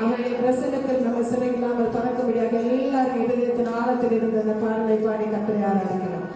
அவருடைய பிரசன்னத்தில் நம்ம சிறையில்லாமல் பறக்கும்படியாக எல்லாரும் இதயத்தின் ஆழத்தில் இருந்த அந்த பாடலை பாடி கர்த்தரை ஆராதிக்கலாம்.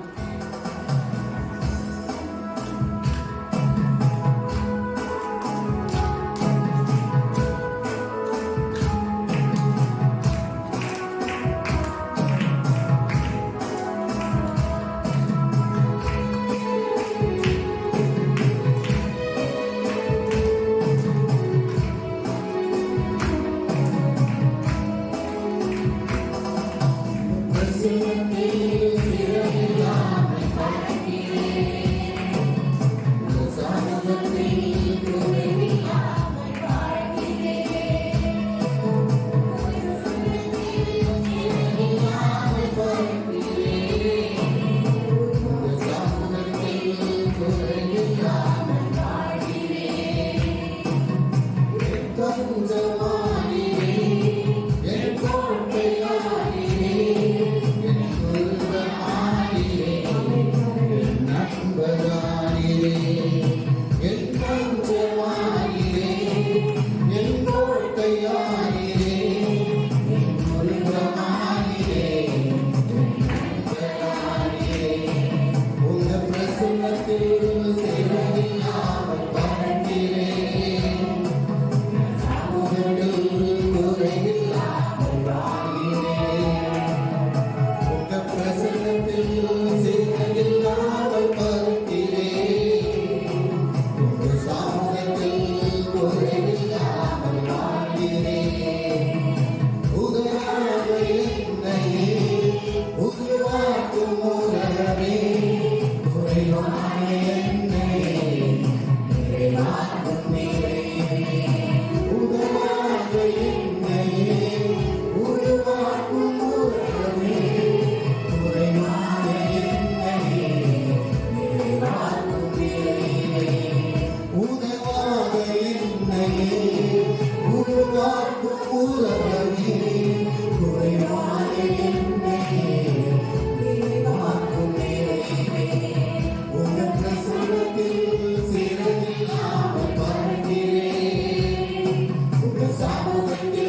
Sabe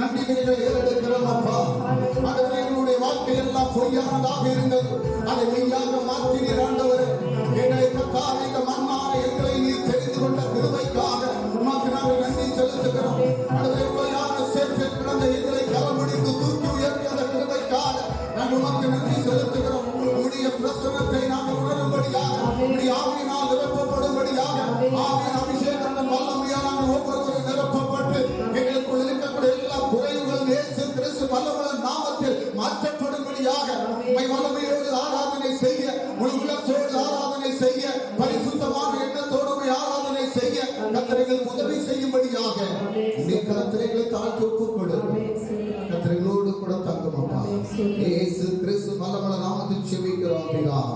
நன்றி விதைகளை ஏறெடுக்கிறோம் அப்பா. ஆண்டவரே, எங்களுடைய வாழ்க்கை எல்லாம் பொய்யானதாக இருந்தது, அதை மெய்யாக மாற்றினீர் ஆண்டவரே. எங்களை கர்த்தாவே, இந்த மண்ணான எங்களை நீர் தெரிந்து கொண்ட கிருபைக்காக உமக்கு நாங்கள் நன்றி செலுத்துகிறோம். ஆண்டவரே, உண்மையான சேற்றில் கிடந்த எங்களை கரமுடித்து தூக்கி உயர்த்திய அந்த கிருபைக்காக நாங்கள் உமக்கு நன்றி செலுத்துகிறோம். உம்முடைய பிரசன்னத்தை நாங்கள் உணரும்படியாக, உம்முடைய ஆவியினால் நிரப்பப்படும்படியாக, ஆவியின் அபிஷேகத்தின் வல்லமையால் நாங்கள் ஒவ்வொருவரும் நிரப்பப்பட்டு எங்களுக்குள் இருக்கக்கூடிய எல்லா குறைவுகளும் இயேசு கிறிஸ்து வல்லமையான நாமத்தில் மாற்றப்படும்படியாக உம்மை வல்லமையோடு ஆராதனை செய்ய, முழு உள்ளத்தோடு ஆராதனை செய்ய, பரிசுத்தமான எண்ணத்தோடு ஆராதனை செய்ய கர்த்தர்கள் உதவி செய்யும்படியாக உம்முடைய கரத்திலே தாழ்த்தி ஒப்புக்கொடு. கர்த்தர்களோடு கூட தங்கும் அப்பா. இயேசு கிறிஸ்து வல்லமையான நாமத்தில் செபிக்கிறோம் பிதாவே.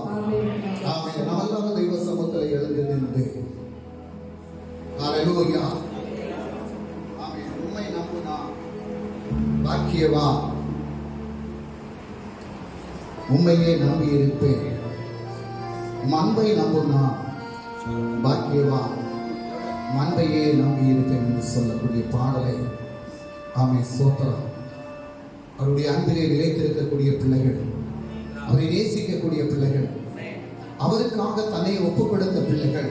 ஆமென். நாம் எல்லாரும் தெய்வ சமூகத்தில் எழுந்து நின்று ஹல்லேலூயா. ஆமென். உம்மை நம்புனா பாக்கியவான், உம்மையே நம்பி இருப்பேன். மன்பை நம்புனா பாக்கியவான், மன்பையே நம்பி இருப்பேன் என்று சொல்லக்கூடிய பாடலை ஆமென் ஸ்தோத்திரம். அவருடைய அன்பிலே நிலைத்திருக்கக்கூடிய பிள்ளைகள், அவரை நேசிக்கக்கூடிய பிள்ளைகள், அவருக்காக தன்னை ஒப்புக் கொடுத்த பிள்ளைகள்,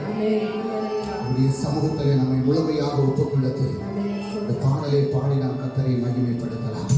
அவருடைய சமூகத்திலே நம்மை முழுமையாக ஒப்புக் கொடுத்து இந்த பாடலை பாடி நாம் கர்த்தரை மகிமைப்படுத்தலாம்.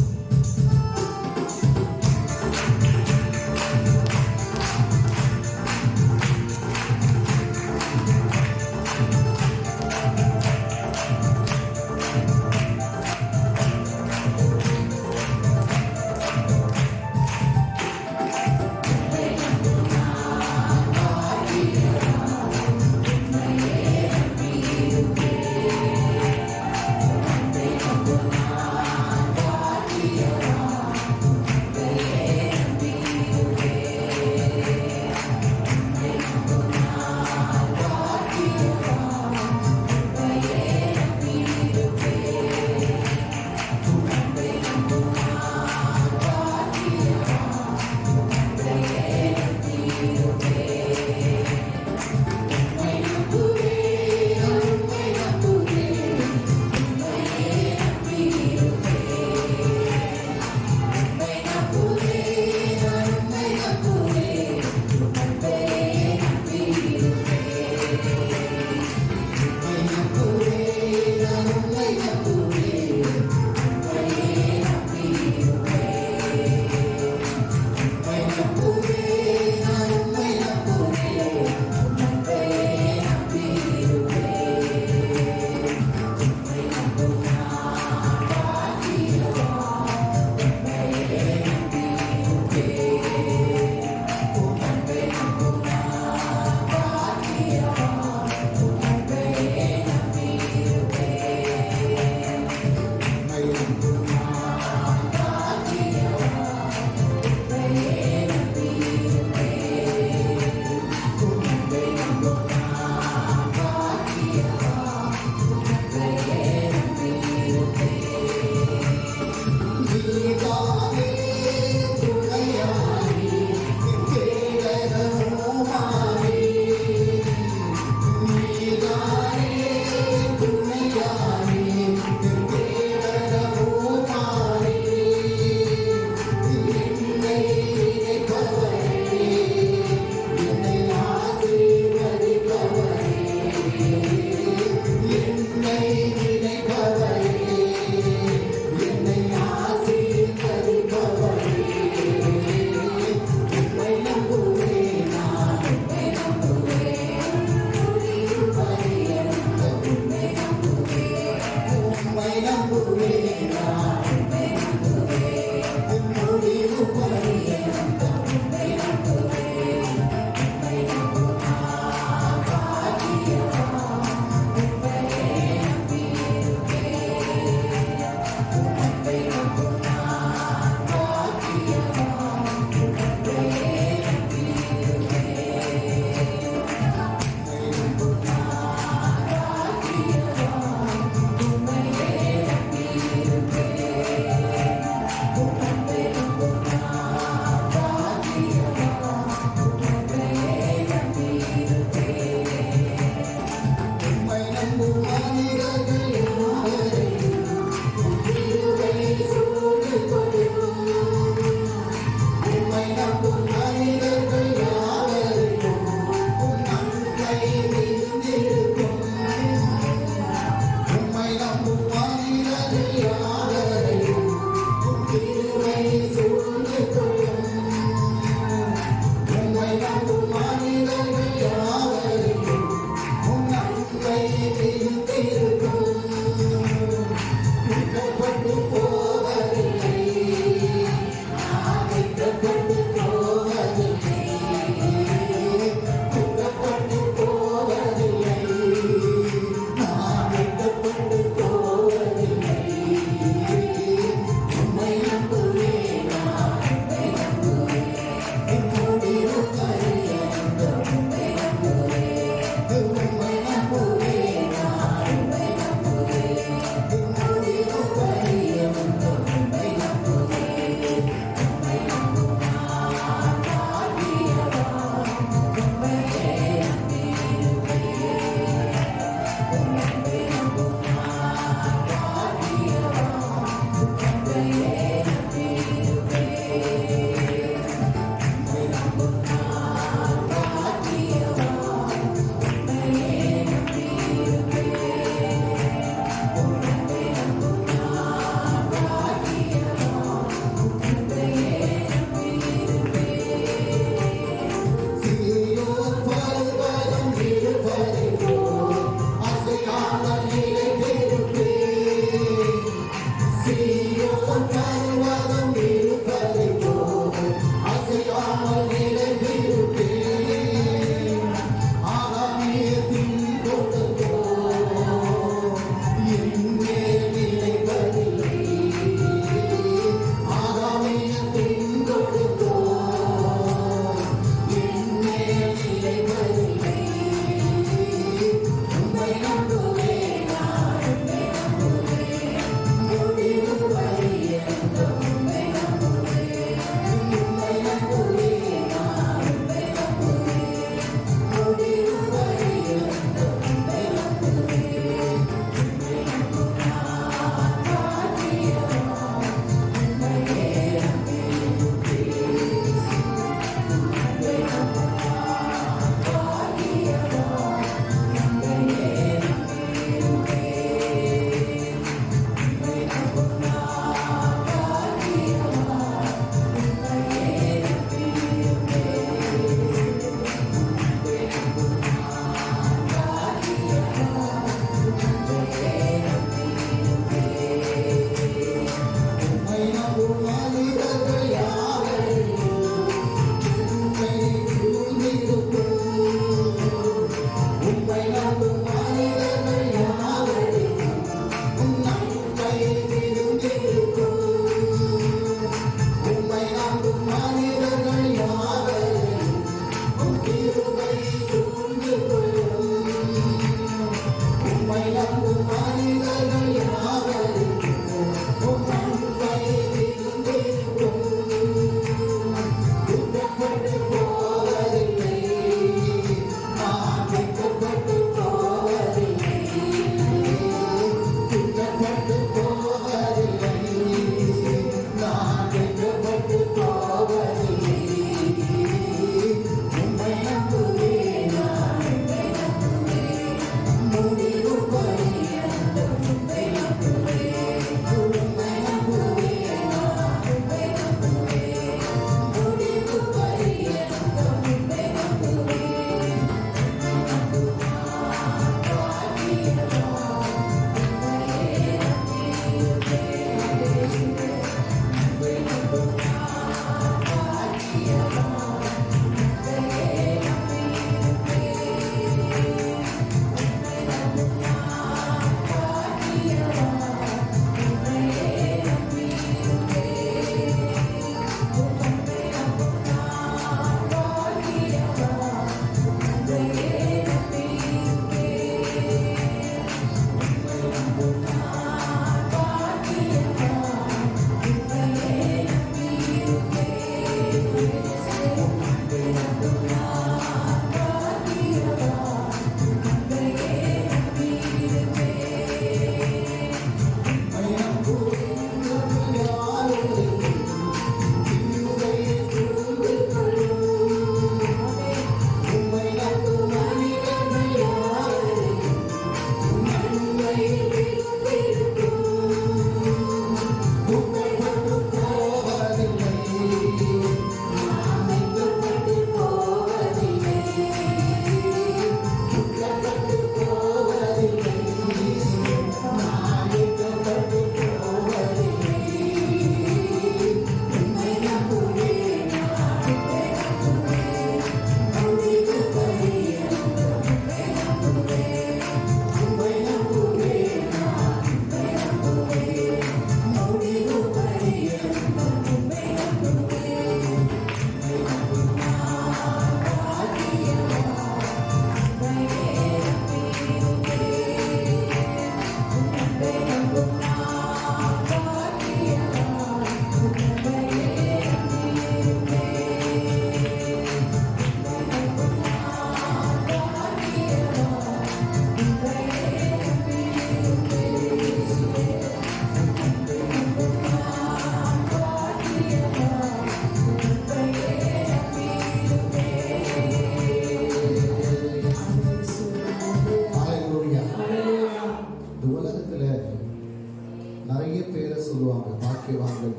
நிறைய பேரை சொல்லுவாங்க பாக்கியவான்கள்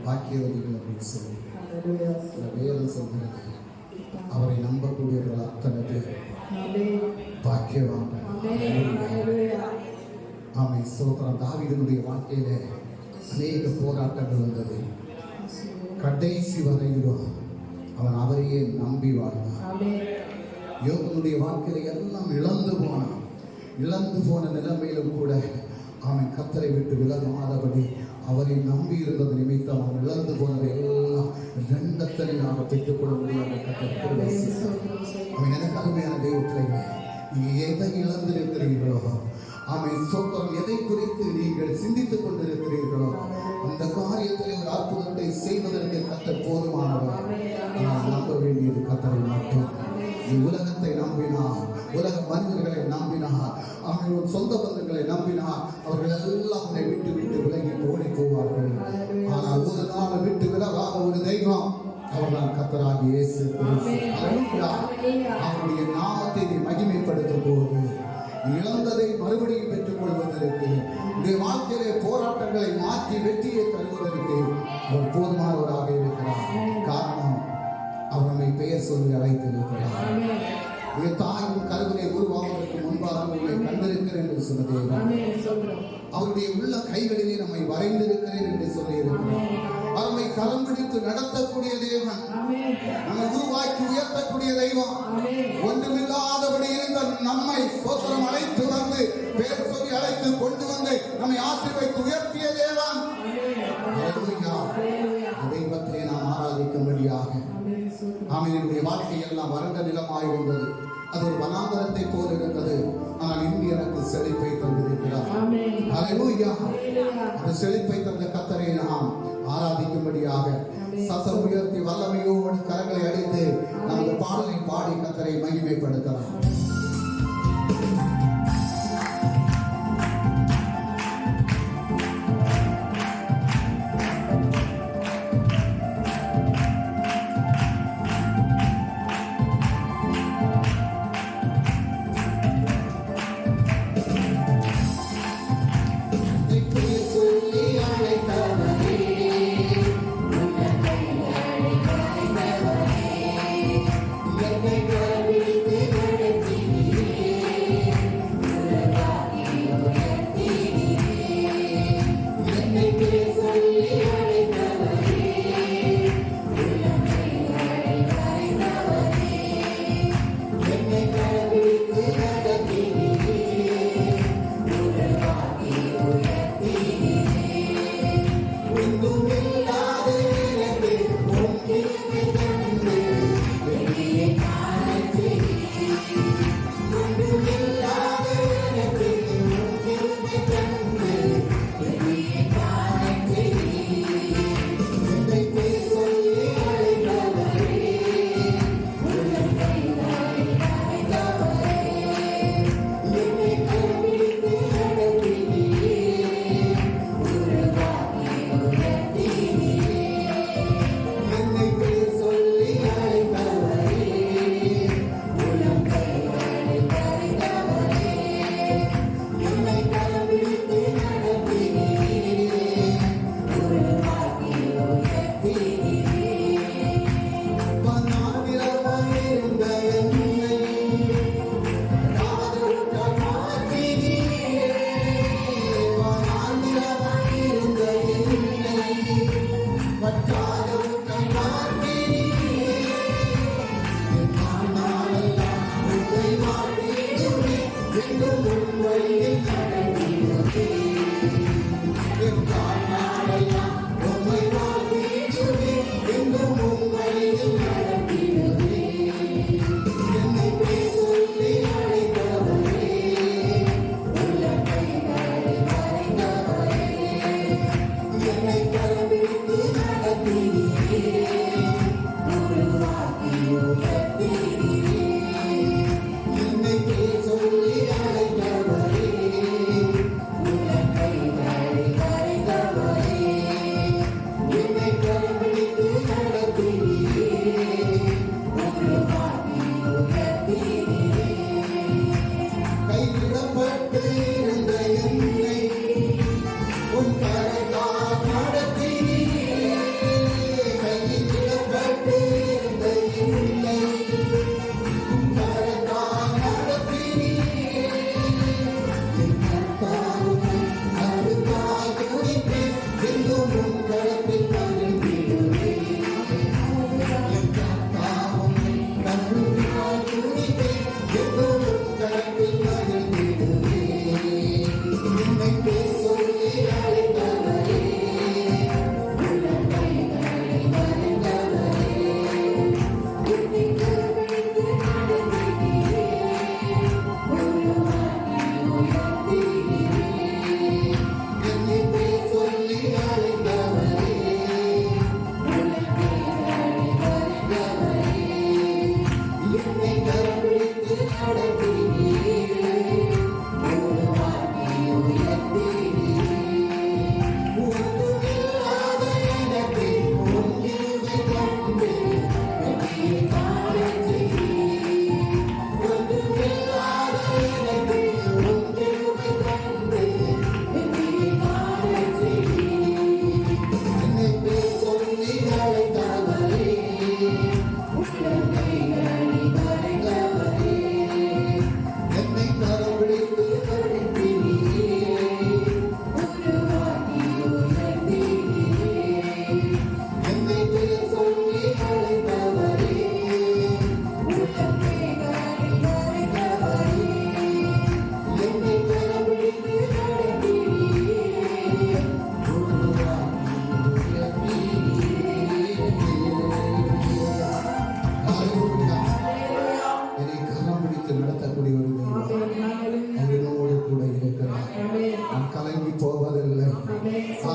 பாக்கியவதிகள் அப்படின்னு சொல்லி. Hallelujah. இந்த வேதம் சொல்கிறது அவரை நம்பக்கூடியவர்கள் அத்தனை பேர் Amen. பாக்கியவான்கள். Amen. Hallelujah. ஆமை ஸ்தோத்திரம். தாவீதுடைய வாழ்க்கையிலே அநேக போராட்டங்கள் வந்தது. கடைசி வரையிலும் அவன் அவரையே நம்பி வாழ்ந்தான். Amen. யோபனுடைய வாழ்க்கையில எல்லாம் இழந்து போனான். இழந்து போன நிலைமையிலும் கூட அவன் கர்த்தரை விட்டு விலகாதபடி அவரை நம்பி இருந்தது நிமித்தம் அவன் இழந்து போனதை எல்லாம் இரண்டத்தனையாக பெற்றுக்கொள்ள முடியாத கர்த்தர் அவன் எனக்கு அருமையான தெய்வத்திலே நீங்கள் எதை இழந்திருக்கிறீர்களோ அவன் சொத்தம் எதை குறித்து நீங்கள் சிந்தித்துக் கொண்டிருக்கிறீர்களோ அந்த காரியத்தில் ஒரு அற்புதத்தை செய்வதற்கு கர்த்தர் போதுமானவர். நான் நம்ப வேண்டியது கர்த்தரை மட்டும். நீ உலகத்தை நம்பினார், உலக மனிதர்களை நம்பினார், அவர்கள் சொந்த பந்தங்களை நம்பினார், அவர்கள் எல்லாம் அவனை விட்டு விட்டு விலகி ஓடி போவார்கள். ஆனால் ஒரு நாள் விட்டு விலகாத ஒரு தெய்வம் அவர்தான் கர்த்தராகிய இயேசு கிறிஸ்து. அவருடைய நாமத்தை நீ மகிமைப்படுத்தும் போது இழந்ததை மறுபடியும் பெற்றுக் கொள்வதற்கு உடைய வாழ்க்கையிலே போராட்டங்களை மாற்றி வெற்றியை தருவதற்கு அவர் போதுமானவராக இருக்கிறார். காரணம் அவர் நம்மை பெயர் சொல்லி அழைத்திருக்கிறார். என் தாயின் கருவினை உருவாவதற்கு முன்பாக உங்களை கண்டிருக்கிறேன் என்று சொன்ன தேவன் அவருடைய உள்ள கைகளிலே நம்மை வரைந்திருக்கிறேன் என்று சொல்லி இருக்கிறார். அவரை கரம் பிடித்து நடத்தக்கூடிய தேவன், நம்மை உருவாக்கி உயர்த்தக்கூடிய தெய்வம், ஒன்றுமில்லாதபடி இருந்த நம்மை ஸ்தோத்திரம் அழைத்து வந்து பெயர் சொல்லி அழைத்து கொண்டு வந்து நம்மை ஆசீர்வதித்து உயர்த்திய தேவன். தெய்வத்தை நாம் ஆராதிக்கும்படியாக ஆமெனுடைய வாழ்க்கை எல்லாம் வறண்ட நிலமாய் இருந்தது. அது ஒரு வனாந்தரத்தை போல இருந்தது. ஆனால் இன்று எனக்கு செழிப்பை தந்திருக்கிறார். ஹல்லேலூயா. அந்த செழிப்பை தந்த கர்த்தரை நாம் ஆராதிக்கும்படியாக சத்தம் உயர்த்தி வல்லமையோடு கரங்களை அடித்து நமது பாடலை பாடி கர்த்தரை மகிமைப்படுத்தலாம். என்னை கரபிடித்து நடத்தினீரே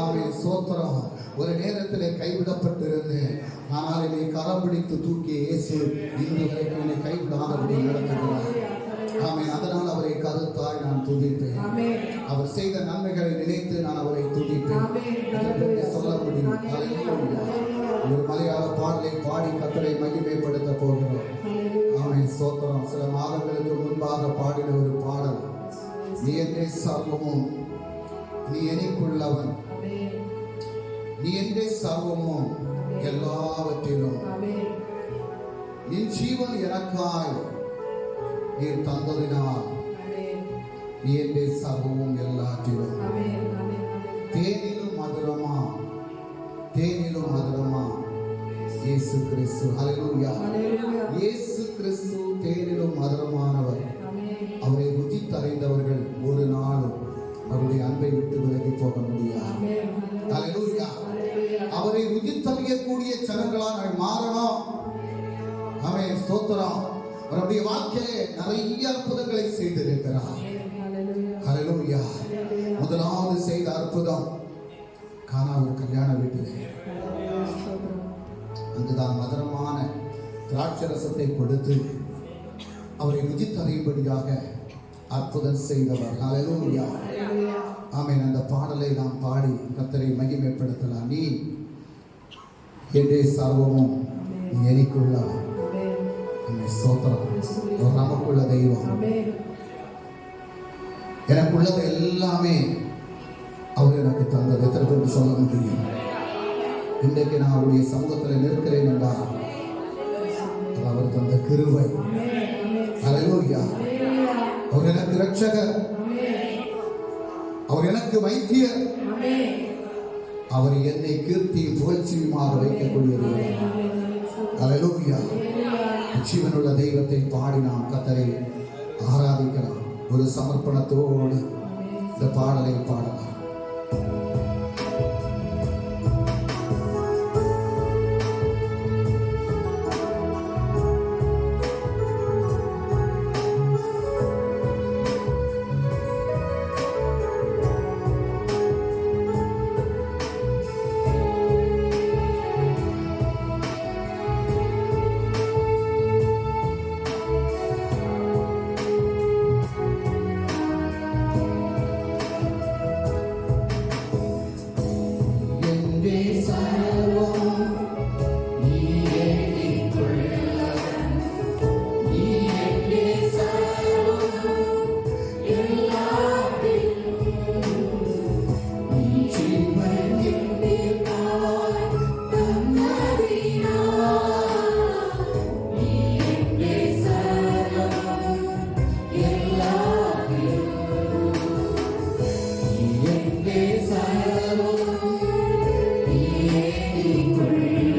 ஆமே சோத்திரம். ஒரு நேரத்திலே கைவிடப்பட்டிருந்தேன், ஆனால் என்னை கரம் பிடித்து தூக்கிய இயேசு இன்று வரைக்கும் என்னை கைவிடாதபடி நடத்துகிறார். ஆமென். அதனால் அவரை கருத்தாய் நான் துதிப்பேன். அவர் செய்த நன்மைகளை நினைத்து நான் அவரை துதிப்பேன். இதற்கு சொல்ல முடியும். ஹல்லேலூயா. ஒரு மலையாள பாடலை பாடி கர்த்தரை மகிமைப்படுத்த போகிறோம். ஆமென் சோத்திரம். சில மாதங்களுக்கு முன்பாக பாடின ஒரு பாடல், நீ என்றே சர்வமும், நீ எனக்குள்ளவன், நீ என்றே சர்வமும் எல்லாவற்றிலும், நின் ஜீவன் எனக்காய் நீர் தந்ததினால் நீ என்றே சர்வமும் எல்லாற்றிலும். தேனிலும் மதுரமா, தேனிலும் மதுரமா இயேசு கிறிஸ்து. ஹல்லேலூயா. இயேசு கிறிஸ்து தேனிலும் மதுரமானவர். அவரை ருசித்தறிந்தவர்கள் ஒரு நாளும் அவருடைய அன்பை விட்டு விலகி போக முடியாது. ஹல்லேலூயா. அவரை ருசித்தறியக்கூடிய ஜனங்களாக மாறணும். ஆமென் ஸ்தோத்திரம். அவருடைய வாழ்க்கையிலே நிறைய அற்புதங்களை செய்திருக்கிறார். ஹல்லேலூயா. முதலாவது செய்த அற்புதம் கானா ஒரு கல்யாண வீட்டிலே, அங்குதான் மதுரமான திராட்சரசத்தை கொடுத்து அவரை ருசித்தறியும்படியாக அற்புதம் செய்தவர். ஹல்லேலூயா. ஆமென். அந்த பாடலை நாம் பாடி கர்த்தரை மகிமைப்படுத்தலாம். நீ என்றே சர்வமும், நீ எனக்குள்ளவன். ஸ்தோத்திரம். நமக்குள்ள தெய்வம், எனக்குள்ளது எல்லாமே அவர் எனக்கு தந்தது. எத்தனை பேருக்கு சொல்ல முடியும்? இன்றைக்கு நான் அவருடைய சமூகத்தில் நிற்கிறேன் என்றால் அது அவர் தந்த கிருபை. ஹல்லேலூயா. அவர் எனக்கு இரட்சகர், அவர் எனக்கு வைத்தியர், அவர் என்னை கீர்த்தியும் புகழ்ச்சியுமாக வைக்கக்கூடியது. ஹல்லேலூயா. ஜீவனுள்ள தெய்வத்தை பாடி நாம் கர்த்தரை ஆராதிக்கலாம். ஒரு சமர்ப்பணத்தோடு இந்த பாடலை பாடலாம். Thank you.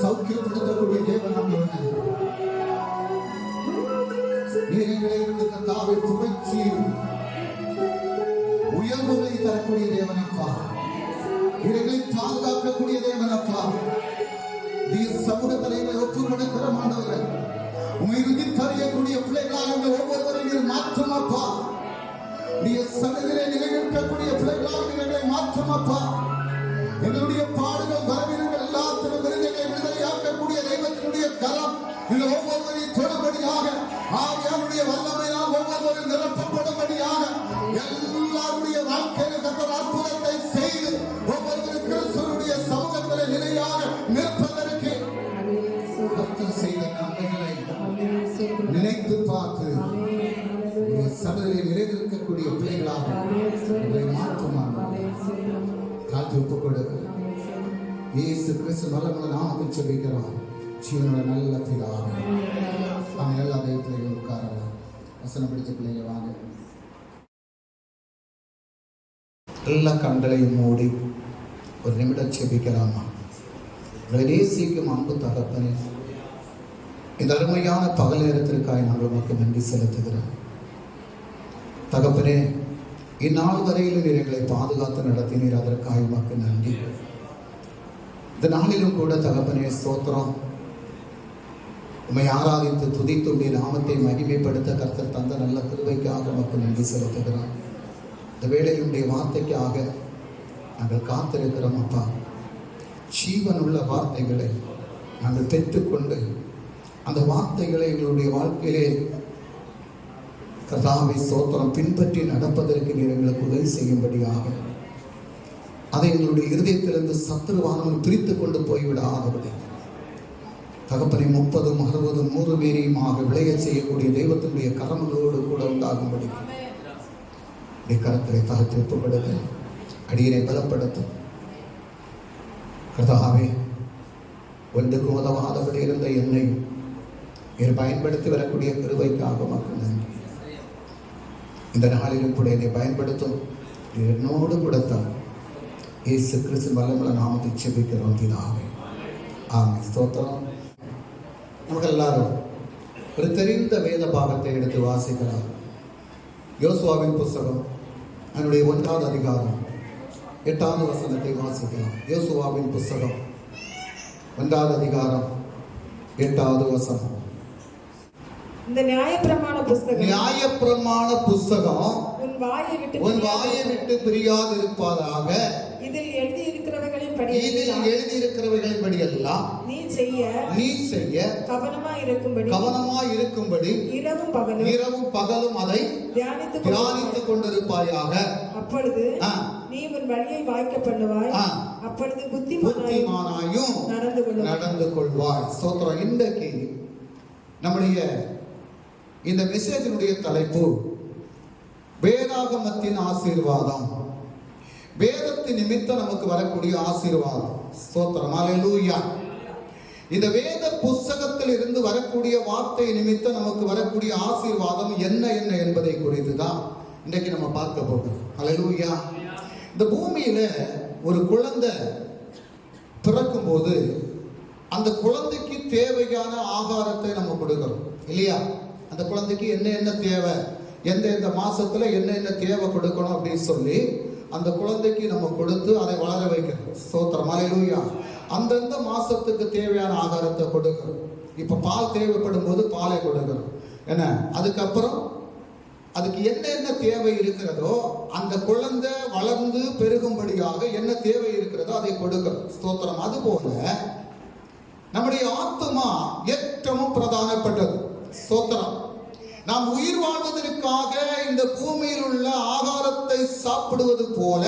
சௌக்கியப்படுத்தக்கூடிய தேவனாக நீரை கர்த்தாவை புகழ்ச்சி உயர்வுகளை தரக்கூடிய தேவனப்பா, இவைகளை பாதுகாக்கக்கூடிய தேவனப்பா, நீ சமூகத்தில் எங்களை ஒப்புக் கொடுக்கிற மாண்டவர்கள் உண்மை ருதித்தறியக்கூடிய பிள்ளைகளாக ஒவ்வொருவரையும் நீர் மாற்றும் அப்பா. நீ சன்னதிலே நிலைநிற்கக்கூடிய பிள்ளைகளாக எங்களை மாற்றும் அப்பா. எங்களுடைய பாடுகள் பலவீனங்கள் எல்லாத்திலும் விருதுகளை விடுதலையாக்கக்கூடிய தெய்வத்தினுடைய கரம் எங்கள் ஒவ்வொருவரையும் தொடும்படியாக ஆவியானுடைய வல்லமையால் ஒவ்வொருவரும் நிரப்பப்படும்படியாக எல்லாருடைய வாழ்க்கையில் கர்த்தர் அற்புதத்தை செய்து ஒவ்வொருவரும் கிறிஸ்துவினுடைய சமூகத்தில் நிலையாக நிற்பதற்கு கர்த்தர் செய்த நன்மைகளை நினைத்து பார்த்து சபையில் நிறைவேற்கக்கூடிய பிள்ளைகளாக உங்களை மாற்றுமாறு தாழ்த்தி ஒப்புக் கொடுக்க இயேசு கிறிஸ்து நல்ல நாமத்தில் செபிக்கிறோம். ஜீவனோட நல்ல பிதாவே, நாங்கள் எல்லா தெய்வ பிள்ளைகளும் உட்காரலாம். வசனம் பிடிச்ச பிள்ளைங்க வாங்க. எல்லா கண்களையும் மூடி ஒரு நிமிடம் செபிக்கலாமா? உங்களை நேசிக்கும் அன்பு தகப்பனே, இந்த அருமையான பகல் நேரத்திற்காக நாங்கள் உமக்கு நன்றி செலுத்துகிறோம். தகப்பனே, இந்நாள் வரையிலும் நீர் எங்களை பாதுகாத்து நடத்தினீர், அதற்காக உமக்கு நன்றி. இந்த நாளிலும் கூட தகப்பனே ஸ்தோத்திரம். உம்மை ஆராதித்து துதித்து உடைய நாமத்தை மகிமைப்படுத்த கர்த்தர் தந்த நல்ல கிருபைக்காக உமக்கு நன்றி செலுத்துகிறோம். இந்த வேளையில் உடைய வார்த்தைக்காக நாங்கள் காத்திருக்கிறோம் அப்பா. ஜீவனுள்ள வார்த்தைகளை நாங்கள் பெற்றுக்கொண்டு அந்த வார்த்தைகளை எங்களுடைய வாழ்க்கையிலே கர்த்தாவை ஸ்தோத்திரம் பின்பற்றி நடப்பதற்கு நீர் எங்களுக்கு உதவி செய்யும்படியாக அதை எங்களுடைய இருதயத்திலிருந்து சத்துருவானவன் பிரித்து கொண்டு போய்விடாதபடி தகப்பனை 30, 60, 100 பேரையுமாக விளைய செய்யக்கூடிய தெய்வத்தினுடைய கரங்களோடு கூட உண்டாகும்படி கரத்திலே தாழ்த்தி ஒப்புப்படுத்த அடியனை பலப்படுத்தும் கர்த்தாவே. ஒன்றுக்கு உதவாதபடி இருந்த என்னையும் நீர் பயன்படுத்தி வரக்கூடிய கிருபைக்காக மக்கள் நன்றி. இந்த நாளிலும் கூட என்னை பயன்படுத்தும் என்னோடு கொடுத்தார் இயேசு கிறிஸ்து வல்லமுள்ள நாமத்தை செபிக்கிறோம் பிதாவே, ஆமென். ஸ்தோத்திரம். நமக்கு எல்லாரும் ஒரு தெரிந்த வேத பாகத்தை எடுத்து வாசிக்கலாம். யோசுவாவின் புஸ்தகம் அதனுடைய 1வது அதிகாரம் 8வது வசனத்தை வாசிக்கலாம். யோசுவாவின் புஸ்தகம் 1வது அதிகாரம் 8வது வசனம். இந்த நியாயப்பிரமாண புஸ்தகம் உன் வாயை விட்டு பிரியாதிருப்பதாக இதில் எழுதியிருக்கிறவைகளின்படி எல்லாம் நீ செய்ய கவனமாய் இருக்கும்படி இரவும் பகலும் அதை தியானித்துக் கொண்டிருப்பாயாக. அப்பொழுது நீ உன் வழியை வாய்க்க பண்ணுவாய், அப்பொழுது புத்திமானாயும் நடந்து கொள்வாய். ஸ்தோத்திரம். இன்றைக்கு நம்முடைய இந்த மெசேஜினுடைய தலைப்பு வேதாகமத்தின் ஆசீர்வாதம். வேதத்தின் நிமித்தம் நமக்கு வரக்கூடிய ஆசீர்வாதம். ஸ்தோத்திரம். அல்லேலூயா. இந்த வேத புஸ்தகத்தில் இருந்து வரக்கூடிய வார்த்தை நிமித்தம் நமக்கு வரக்கூடிய ஆசீர்வாதம் என்ன என்பதை குறித்து தான் இன்றைக்கு நம்ம பார்க்க போகிறோம். அல்லேலூயா. இந்த பூமியில ஒரு குழந்தை பிறக்கும் போது அந்த குழந்தைக்கு தேவையான ஆகாரத்தை நம்ம கொடுக்கிறோம் இல்லையா? அந்த குழந்தைக்கு என்ன தேவை, எந்த மாசத்துல என்ன தேவை கொடுக்கணும் அப்படின்னு சொல்லி அந்த குழந்தைக்கு நம்ம கொடுத்து அதை வளர வைக்கிறோம். ஸ்தோத்திரம். அல்லேலூயா. அந்தந்த மாசத்துக்கு தேவையான ஆகாரத்தை கொடுக்கிறோம். இப்ப பால் தேவைப்படும் போது பாலை கொடுக்கிறோம். என்ன, அதுக்கப்புறம் அதுக்கு என்ன தேவை இருக்கிறதோ அந்த குழந்தை வளர்ந்து பெருகும்படியாக என்ன தேவை இருக்கிறதோ அதை கொடுக்கிறோம். ஸ்தோத்திரம். அதுபோல நம்முடைய ஆத்துமா ஏற்றமும் பிரதானப்பட்டது. ஸ்தோத்திரம். நாம் உயிர் வாழ்வதற்காக இந்த பூமியில் உள்ள ஆகாரத்தை சாப்பிடுவது போல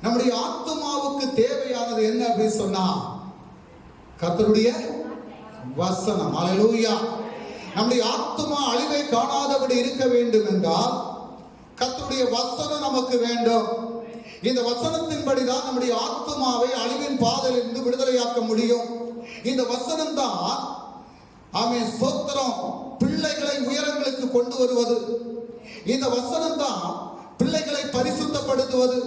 நம்முடைய ஆத்துமாவுக்கு தேவையானது என்ன அப்படின்னு சொன்னா கர்த்தருடைய வசனம். அல்லேலூயா. நம்முடைய ஆத்துமா அழிவை காணாதபடி இருக்க வேண்டும் என்றால் கர்த்தருடைய வசனம் நமக்கு வேண்டும். இந்த வசனத்தின்படிதான் நம்முடைய ஆத்துமாவை அழிவின் பாதையிலிருந்து விடுதலையாக்க முடியும். இந்த வசனம் தான் ஆமென் ஸ்தோத்திரம் பிள்ளைகளை உயரங்களுக்கு கொண்டு வருவது. இந்த வசனம் தான் பிள்ளைகளை பரிசுத்தப்படுத்துவது.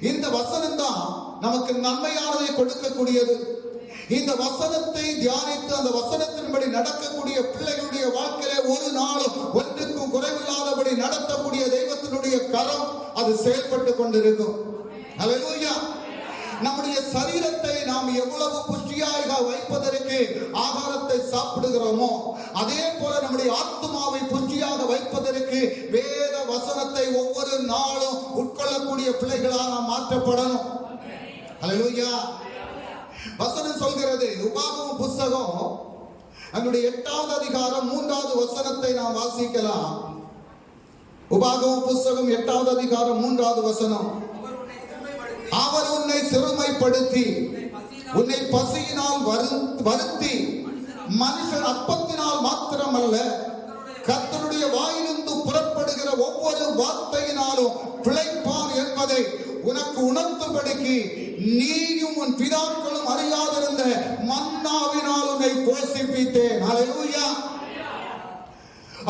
இந்த வசனம் தான் நமக்கு நன்மையானதை கொடுக்கக்கூடியது. இந்த வசனத்தை தியானித்து அந்த வசனத்தின்படி நடக்கக்கூடிய பிள்ளைகளுடைய வாழ்க்கையில ஒரு நாளும் ஒன்றுக்கும் குறைவில்லாதபடி நடத்தக்கூடிய தெய்வத்தினுடைய கரம் அது செயல்பட்டு கொண்டிருக்கும். அல்லேலூயா. நம்முடைய சரீரத்தை நாம் எவ்வளவு புஷ்டியாக வைப்பதற்கு ஆகாரத்தை சாப்பிடுகிறோமோ அதே போல நம்முடைய ஆத்துமாவை புஷ்டியாக வைப்பதற்கு வேத வசனத்தை ஒவ்வொரு நாளும் உட்கொள்ளக்கூடிய பிள்ளைகளாக நாம் மாற்றப்படணும். அல்லேலூயா. வசனம் சொல்கிறது. உபாகமம் புஸ்தகம் அதனுடைய 8வது அதிகாரம் 3வது வசனத்தை நாம் வாசிக்கலாம். உபாகமம் புஸ்தகம் 8வது அதிகாரம் 3வது வசனம். அவர் உன்னை சிறுமைப்படுத்தி உன்னை பசியினால் வருத்தி மனுஷன் அப்பத்தினால் மாத்திரமல்ல கர்த்தருடைய வாயிலிருந்து புறப்படுகிற ஒவ்வொரு வார்த்தையினாலும் பிழைப்பான் என்பதை உனக்கு உணர்த்தும்படிக்கு நீயும் உன் பிதாக்களும் அறியாதிருந்த மன்னாவினால் உன்னை போஷிப்பித்தேன். அல்லேலூயா.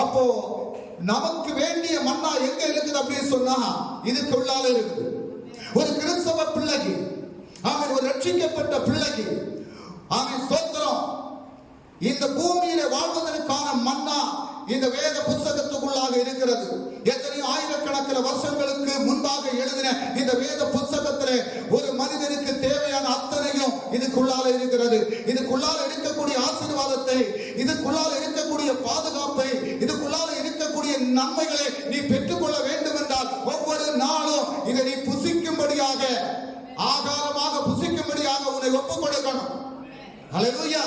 அப்போ நமக்கு வேண்டிய மன்னா எங்க இருக்குது அப்படின்னு சொன்னா இதுக்குள்ளால இருக்குது. ஒரு கிறிஸ்தவ பிள்ளைக்கு ஆமென், ஒரு ரட்சிக்கப்பட்ட பிள்ளைக்கு ஆமென் ஸ்தோத்திரம் இந்த பூமியில வாழ்வதற்கான மன்னா இந்த வேத புத்தகத்துக்குள்ளாக இருக்கிறது. எத்தனையோ இந்த வேத புத்தகத்திலே ஒரு மனிதனுக்கு தேவையான அத்தனையும் இதுக்குள்ளால இருக்கிறது. இதுக்குள்ளால இருக்கக்கூடிய ஆசீர்வாதத்தை, இதுக்குள்ளால இருக்கக்கூடிய பாதுகாப்பை, இதுக்குள்ளால இருக்கக்கூடிய நன்மைகளை நீ பெற்றுக்கொள்ள வேண்டும் என்றால் ஒவ்வொரு நாளும் இதை நீ புசிக்கும்படியாக, ஆகாரமாக புசிக்கும்படியாக உன்னை ஒப்புக் கொடுக்கணும். ஹல்லேலூயா.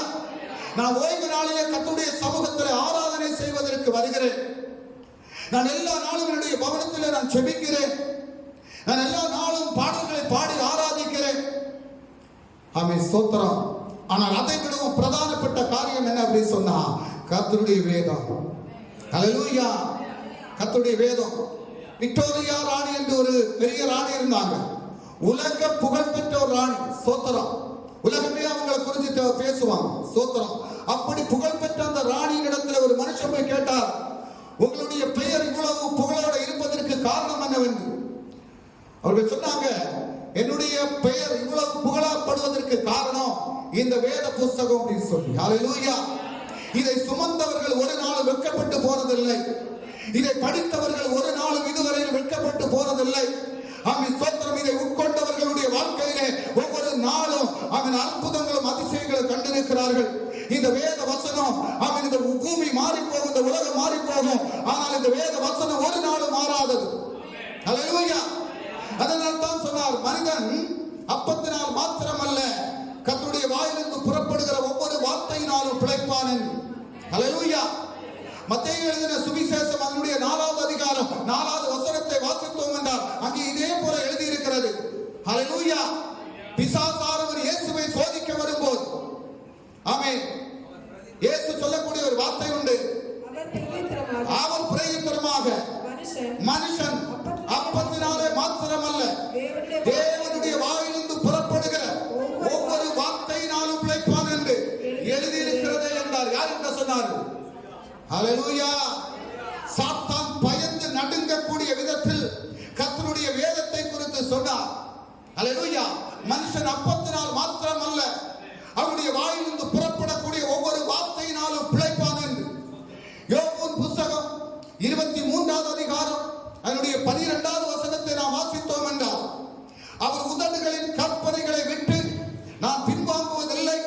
நான் ஓய்வு நாளிலே கர்த்தருடைய சமூகத்தில் ஆராதனை செய்வதற்கு வருகிறேன். நான் எல்லா நாளும் என்னுடைய பவனத்திலே நான் செபிக்கிறேன். நான் எல்லா நாளும் பாடல்களை பாடி ஆராதிக்கிறேன். ஆமென், ஸ்தோத்திரம். ஆனால் அதை விடவும் பிரதானப்பட்ட காரியம் என்ன அப்படின்னு சொன்னா கர்த்தருடைய வேதம். ஹல்லேலூயா. கர்த்தருடைய வேதம். விக்டோரியா ராணி என்று ஒரு பெரிய ராணி இருந்தாங்க. உலக புகழ்பெற்ற ஒரு ராணி. ஸ்தோத்திரம். உலகமே அவங்களை குறித்து பேசுவாங்க. ஸ்தோத்திரம். அப்படி புகழ்பெற்ற அந்த ராணியின் இடத்துல ஒரு மனுஷன் போய் கேட்டார், உங்களுடைய பெயர் இவ்வளவு புகழோட இருப்பதற்கு காரணம் என்னவென்று. அவர்கள் சொன்னாங்க, என்னுடைய பெயர் இவ்வளவு புகழப்படுவதற்கு காரணம் இந்த வேத புஸ்தகம் அப்படின்னு சொல்லி. ஹல்லேலூயா. இதை சுமந்தவர்கள் ஒரு நாள் வெட்கப்பட்டு போனதில்லை. இதை படித்தவர்கள் ஒரு நாளும் இதுவரையில் வெட்கப்பட்டு போனதில்லை. ஆமென், ஸ்தோத்திரம். இதை உட்கொண்டவர்களுடைய வாழ்க்கையிலே ஒவ்வொரு நாளும் அவன் அற்புதங்களும் அதிசயங்களும் கண்டிருக்கிறார்கள். இந்த வேத வசனம், அவன் இந்த பூமி மாறி போகும், இந்த உலகம் மாறி போகும், ஆனால் இந்த வேத வசனம் ஒரு நாளும் மாறாதது. ஹல்லேலூயா. அதனால் தான் சொன்னார், மனிதன் அப்பத்தினால் மாத்திரமல்ல கர்த்தருடைய வாயிலிருந்து புறப்படுகிற ஒவ்வொரு வார்த்தையினாலும் பிழைப்பான். ஹல்லேலூயா. மத்தேயு எழுதின சுவிசேஷம் அதனுடைய 4வது அதிகாரம் 4வது வசனத்தை வாசித்தோம் என்றால் அங்கே இதே போல எழுதி இருக்கிறது. ஹல்லேலூயா. பிசாசானவன் இயேசுவை சோதிக்க வரும்போது, ஆமென், இயேசு சொல்லக்கூடிய ஒரு வார்த்தை உண்டு. அவர் பிரயுத்தரமாக மனுஷன் அப்பத்தினாலே மாத்திரமல்ல தேவனுடைய வாயிலிருந்து புறப்படுகிற ஒவ்வொரு வார்த்தையினாலும் பிழைப்பான் என்று எழுதியிருக்கிறதே என்றார். யார் என்று சொன்னார்? ஹல்லேலூயா. சாத்தான் பயந்து நடுங்கக்கூடிய விதத்தில் கர்த்தருடைய வேதத்தை குறித்து சொன்னார். ஹல்லேலூயா. மனுஷன் அப்பத்தினால் மாத்திரமல்ல அவருடைய வாயிலிருந்து புறப்படக்கூடிய ஒவ்வொரு வார்த்தையினாலும் பிழைப்பான் என்று. யோபுவின் புத்தகம் 23வது அதிகாரம் அதனுடைய 12வது வசனத்தை நாம் வாசித்தோம் என்றால், அவர் உதடுகளின் கற்பனைகளை விட்டு நான் பின்வாங்குவதில்லை,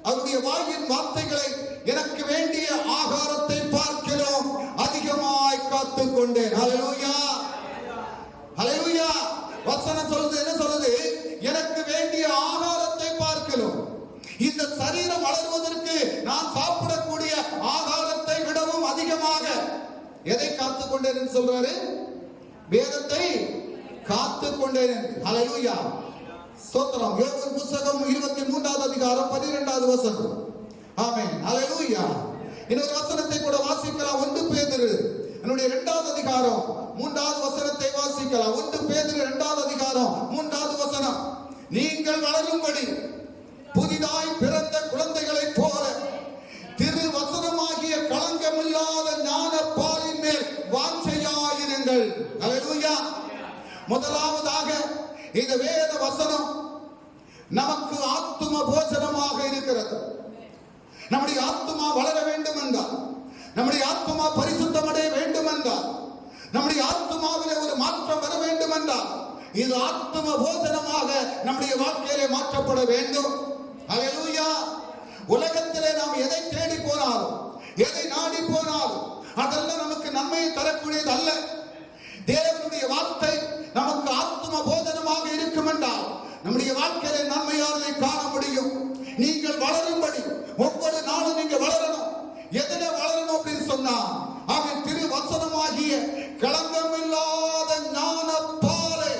அவருடைய வாயின் வார்த்தைகளை எனக்கு வேண்டிய ஆகாரத்தை பார்க்கிறோம் அதிகமாய் காத்துக் கொண்டேன். ஹல்லேலூயா. ஹல்லேலூயா. வசனம் சொல்லுது, என்ன சொல்லுது? எனக்கு வேண்டிய ஆகாரத்தை பார்க்கிறோம். இந்த சரீரம் வளருவதற்கு நான் சாப்பிடக்கூடிய ஆகாரத்தை விடவும் அதிகமாக எதை காத்துக் கொண்டேன் என்று சொல்றாரு? வேதத்தை காத்துக் கொண்டேன். ஹல்லேலூயா. ஸ்தோத்திரம். யோபுவின் புத்தகம் 23வது அதிகாரம் 12வது வசனம். ஆமென். ஹல்லேலூயா. இன்னொரு வசனத்தை கூட வாசிக்கலாம். 1 பேதுரு என்னுடைய 2வது அதிகாரம் 3வது வசனத்தை வாசிக்கலாம். 1 பேதுரு 2வது அதிகாரம் 3வது வசனம். நீங்கள் வளரும்படி புதிதாய் பிறந்த குழந்தைகளைப் போல திரு வசனமாகிய களங்கமில்லாத ஞான பாலின் மேல் வாஞ்சையாயிருங்கள். ஹல்லேலூயா. முதலாவதாக இந்த வேத வசனம் நமக்கு ஆத்தும போஜனமாக இருக்கிறது. நம்முடைய ஆத்துமா வளர வேண்டும் என்றால், நம்முடைய ஆத்துமா பரிசுத்தமடைய வேண்டும் என்றால், நம்முடைய ஆத்துமாவிலே ஒரு மாற்றம் வர வேண்டும் என்றால் இது ஆத்தும போஜனமாக நம்முடைய வாழ்க்கையிலே மாற்றப்பட வேண்டும். ஹல்லேலூயா. உலகத்திலே நாம் எதை தேடி போனாலும், எதை நாடி போனாலும் அதெல்லாம் நமக்கு நன்மையை தரக்கூடியது அல்ல. தேவனுடைய வார்த்தை நமக்கு ஆத்தும போஜனமாக இருக்கும் என்றால் நம்முடைய வாழ்க்கையிலே நன்மையானதை காண முடியும். நீங்கள் வளரும்படி ஒவ்வொரு நாளும் நீங்க வளரணும். எதில வளரணும் அப்படின்னு சொன்னா, அவன் திரு வசனமாகிய களங்கமில்லாத ஞான பாலை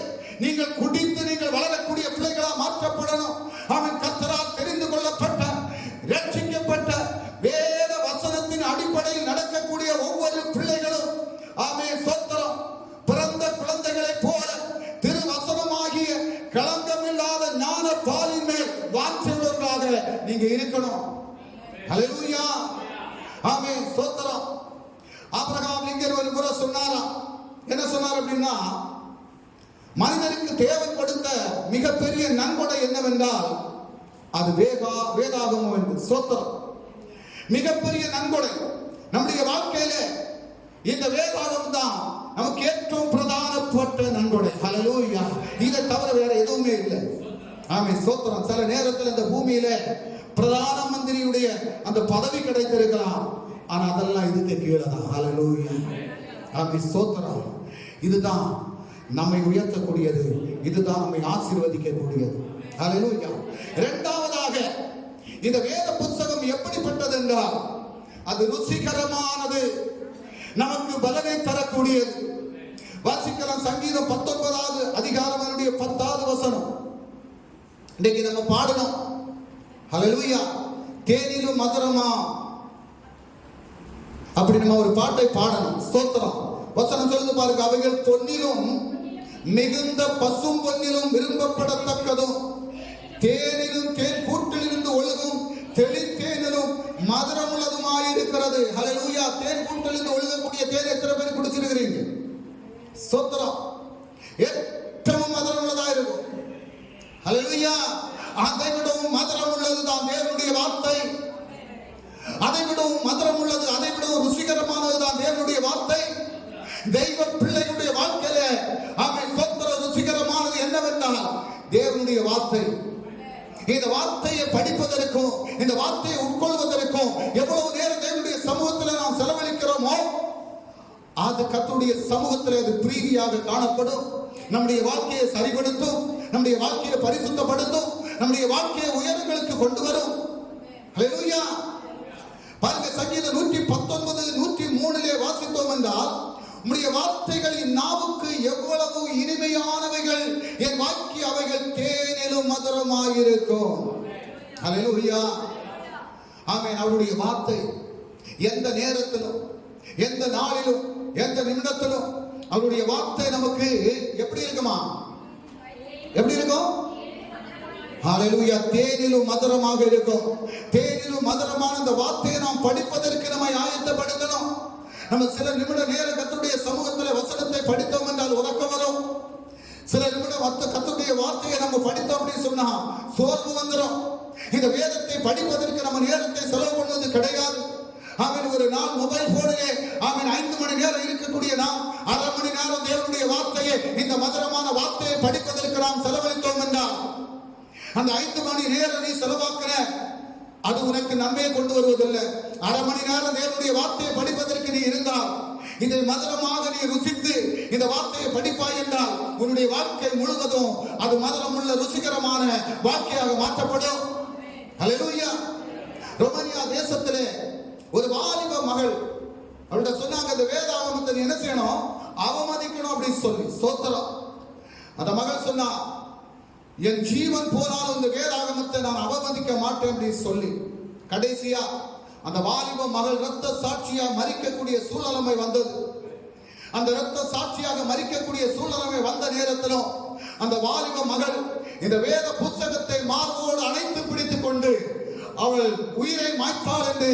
நீங்கள் குடித்து நீங்கள் வளரக்கூடிய பிள்ளைகளா மாற்றப்படணும். அவன் கர்த்தரால் தெரிந்து கொள்ளப்பட்ட, ரட்சிக்கப்பட்ட, வேத வசனத்தின் அடிப்படையில் நடக்கக்கூடிய ஒவ்வொரு பிள்ளைகளும், ஆமென், ஸ்தோத்திரம், பிறந்த குழந்தைகளைப் போல திரு வசனமாகிய களங்கமில்லாத ஞான பாலின் மேல் வாஞ்சையுள்ளவர்களாக நீங்க இருக்கணும். ஹல்லேலூயா. ஆமென், ஸ்தோத்திரம். ஆபிரகாம் லிங்கர் ஒரு முறை சொன்னாராம். என்ன சொன்னார் அப்படின்னா, மனிதனுக்கு தேவன் கொடுத்த மிகப்பெரிய நன்கொடை என்னவென்றால் அது வேதாகமம் என்று. ஸ்தோத்திரம். மிகப்பெரிய நன்கொடை நம்முடைய வாழ்க்கையில இந்த வேதாகமம் தான் நமக்கு ഏറ്റവും பிரதானப்பட்ட நன்கொடை. ஹல்லேலூயா. இதை ஆமென் ஸ்தோத்திரம். சில நேரத்தில் இந்த பூமியில பிரதான மந்திரியுடைய அந்த பதவி கிடைத்திருக்கலாம், ஆனா அதெல்லாம் இதுக்கு கீழே தான். ஹல்லேலூயா ஆமென் ஸ்தோத்திரம். இதுதான் நம்மை உயர்த்தக்கூடியது, இதுதான் நம்மை ஆசீர்வதிக்கக்கூடியது. ஹல்லேலூயா. இரண்டாவதாக இந்த வேத புத்தகம் எப்படிப்பட்டது என்றால் அது ருசிகரமானது, நமக்கு பலனை தரக்கூடியது. வாசிக்கலாம் சங்கீதம் 19வது அதிகாரம் 10வது வசனம். இன்னைக்கு நம்ம பாடணும் ஹல்லேலூயா. தேனிலும் மதுரமா அப்படி நம்ம ஒரு பாட்டை பாடணும். ஸ்தோத்திரம். வசனம் சொல்லுது பாருங்க, அவைகள் பொன்னிலும் மிகுந்த பசும் பொன்னிலும் விரும்பப்படத்தக்கதும் தேனிலும் தேன் கூட்டிலிருந்து ஒழுகும் தெளித்தேனிலும் மதுரம் உள்ளதுமாயிருக்கிறது. ஹல்லேலூயா. தேன் கூட்டிலிருந்து ஒழுகக்கூடிய தேன் எத்தனை பேர் குடிச்சிருக்கிறீங்க? ஸ்தோத்திரம். ഏറ്റവും மதுரம் உள்ளதா இருக்கும். ஹல்லேலூயா. அதை விடவும் மதுரம் உள்ளதுதான் தேவனுடைய வார்த்தை. அதை விடவும் மதுரம் உள்ளது, அதை விடவும் ருசிகரமானதுதான் தேவனுடைய வார்த்தை. தெய்வ பிள்ளைகளுடைய வாழ்க்கையில ஆமென் ஸ்தோத்திரம் ருசிகரமானது என்னவென்றால் தேவனுடைய வார்த்தை. இந்த வார்த்தையை படிப்பதற்கும் இந்த வார்த்தையை உட்கொள்வதற்கும் எவ்வளவு நேரம் தேவனுடைய சமூகத்தில் நாம் செலவழிக்கிறோமோ அது கர்த்தருடைய சமூகத்தில் அது பிரீதியாக காணப்படும். நம்முடைய வாழ்க்கையை சரிபடுத்தும், நம்முடைய வாழ்க்கையை பரிசுத்தப்படுத்தும், நம்முடைய வாழ்க்கையை உயரங்களுக்கு கொண்டு வரும். ஹல்லேலூயா. பாருங்க சங்கீதம் 119 103 வாசித்தோம் என்றால், உம்முடைய வார்த்தைகள் என் நாவுக்கு எவ்வளவு இனிமையானவைகள், என் வாக்கி அவைகள் தேனிலும் மதுரமாயிருக்கும். ஹல்லேலூயா. ஆமென். அவருடைய வார்த்தை எந்த நேரத்திலும் எந்த நாளிலும் எந்த நிமிடத்திலும் அவருடைய வார்த்தை நமக்கு எப்படி இருக்குமா? எப்படி இருக்கும்? ஹல்லேலூயா. தேனிலும் மதுரமாக இருக்கும். தேனிலும் மதுரமான இந்த வார்த்தையை நாம் படிப்பதற்கு நம்மை ஆயத்தப்படுத்தணும். நம்ம சில நிமிட நேரம் கர்த்தருடைய சமூகத்தில் வசனத்தை படித்தோம் என்றால் உறக்கம் வரும். சில நிமிடம் கர்த்தருடைய வார்த்தையை நம்ம படித்தோம் அப்படின்னு சொன்னா சோர்வு வந்துடும். இந்த வேதத்தை படிப்பதற்கு நம்ம நேரத்தை செலவு பண்ணுவது கிடையாது. ஆமென். ஒரு நாள் மொபைல் போனிலே ஆமென் 5 மணி நேரம் இருக்கக்கூடிய நாம் 1/2 மணி நேரம் தேவனுடைய வார்த்தையை, இந்த மதுரமான வார்த்தையை படிப்பதற்கு நாம் செலவழித்தோம் என்றால் அந்த 5 மணி நேரம் நீ செலவாக்குற அது உனக்கு நன்மையை கொண்டு வருவதில்லை. 1/2 மணி நேரம் தேவனுடைய வார்த்தையை படிப்பதற்கு நீ இருந்தால், இதை மதுரமாக நீ ருசித்து இந்த வார்த்தையை படிப்பாய் என்றால் உன்னுடைய வாழ்க்கை முழுவதும் அது மதுரம் உள்ள ருசிகரமான வாழ்க்கையாக மாற்றப்படும். ஹல்லேலூயா. ரோமானியா தேசத்திலே ஒரு வாலிப மகள் அவள்கிட்ட சொன்னாங்க, இந்த வேதாகமத்தை நீ என்ன செய்யணும்? அவமதிக்கணும் அப்படின்னு சொல்லி. ஸ்தோத்திரம். அந்த மகள் சொன்னா, என் ஜீவன் போனாலும் இந்த வேதாகமத்தை நான் அவமதிக்க மாட்டேன் அப்படின்னு சொல்லி கடைசியா அந்த வாலிப மகள் இரத்த சாட்சியா மரிக்கக்கூடிய சூழ்நிலைமை வந்தது. அந்த இரத்த சாட்சியாக மரிக்கக்கூடிய சூழ்நிலைமை வந்த நேரத்திலும் அந்த வாலிப மகள் இந்த வேத புத்தகத்தை மார்போடு அணைத்து பிடித்துக் கொண்டு அவள் உயிரை மாய்த்தாள் என்று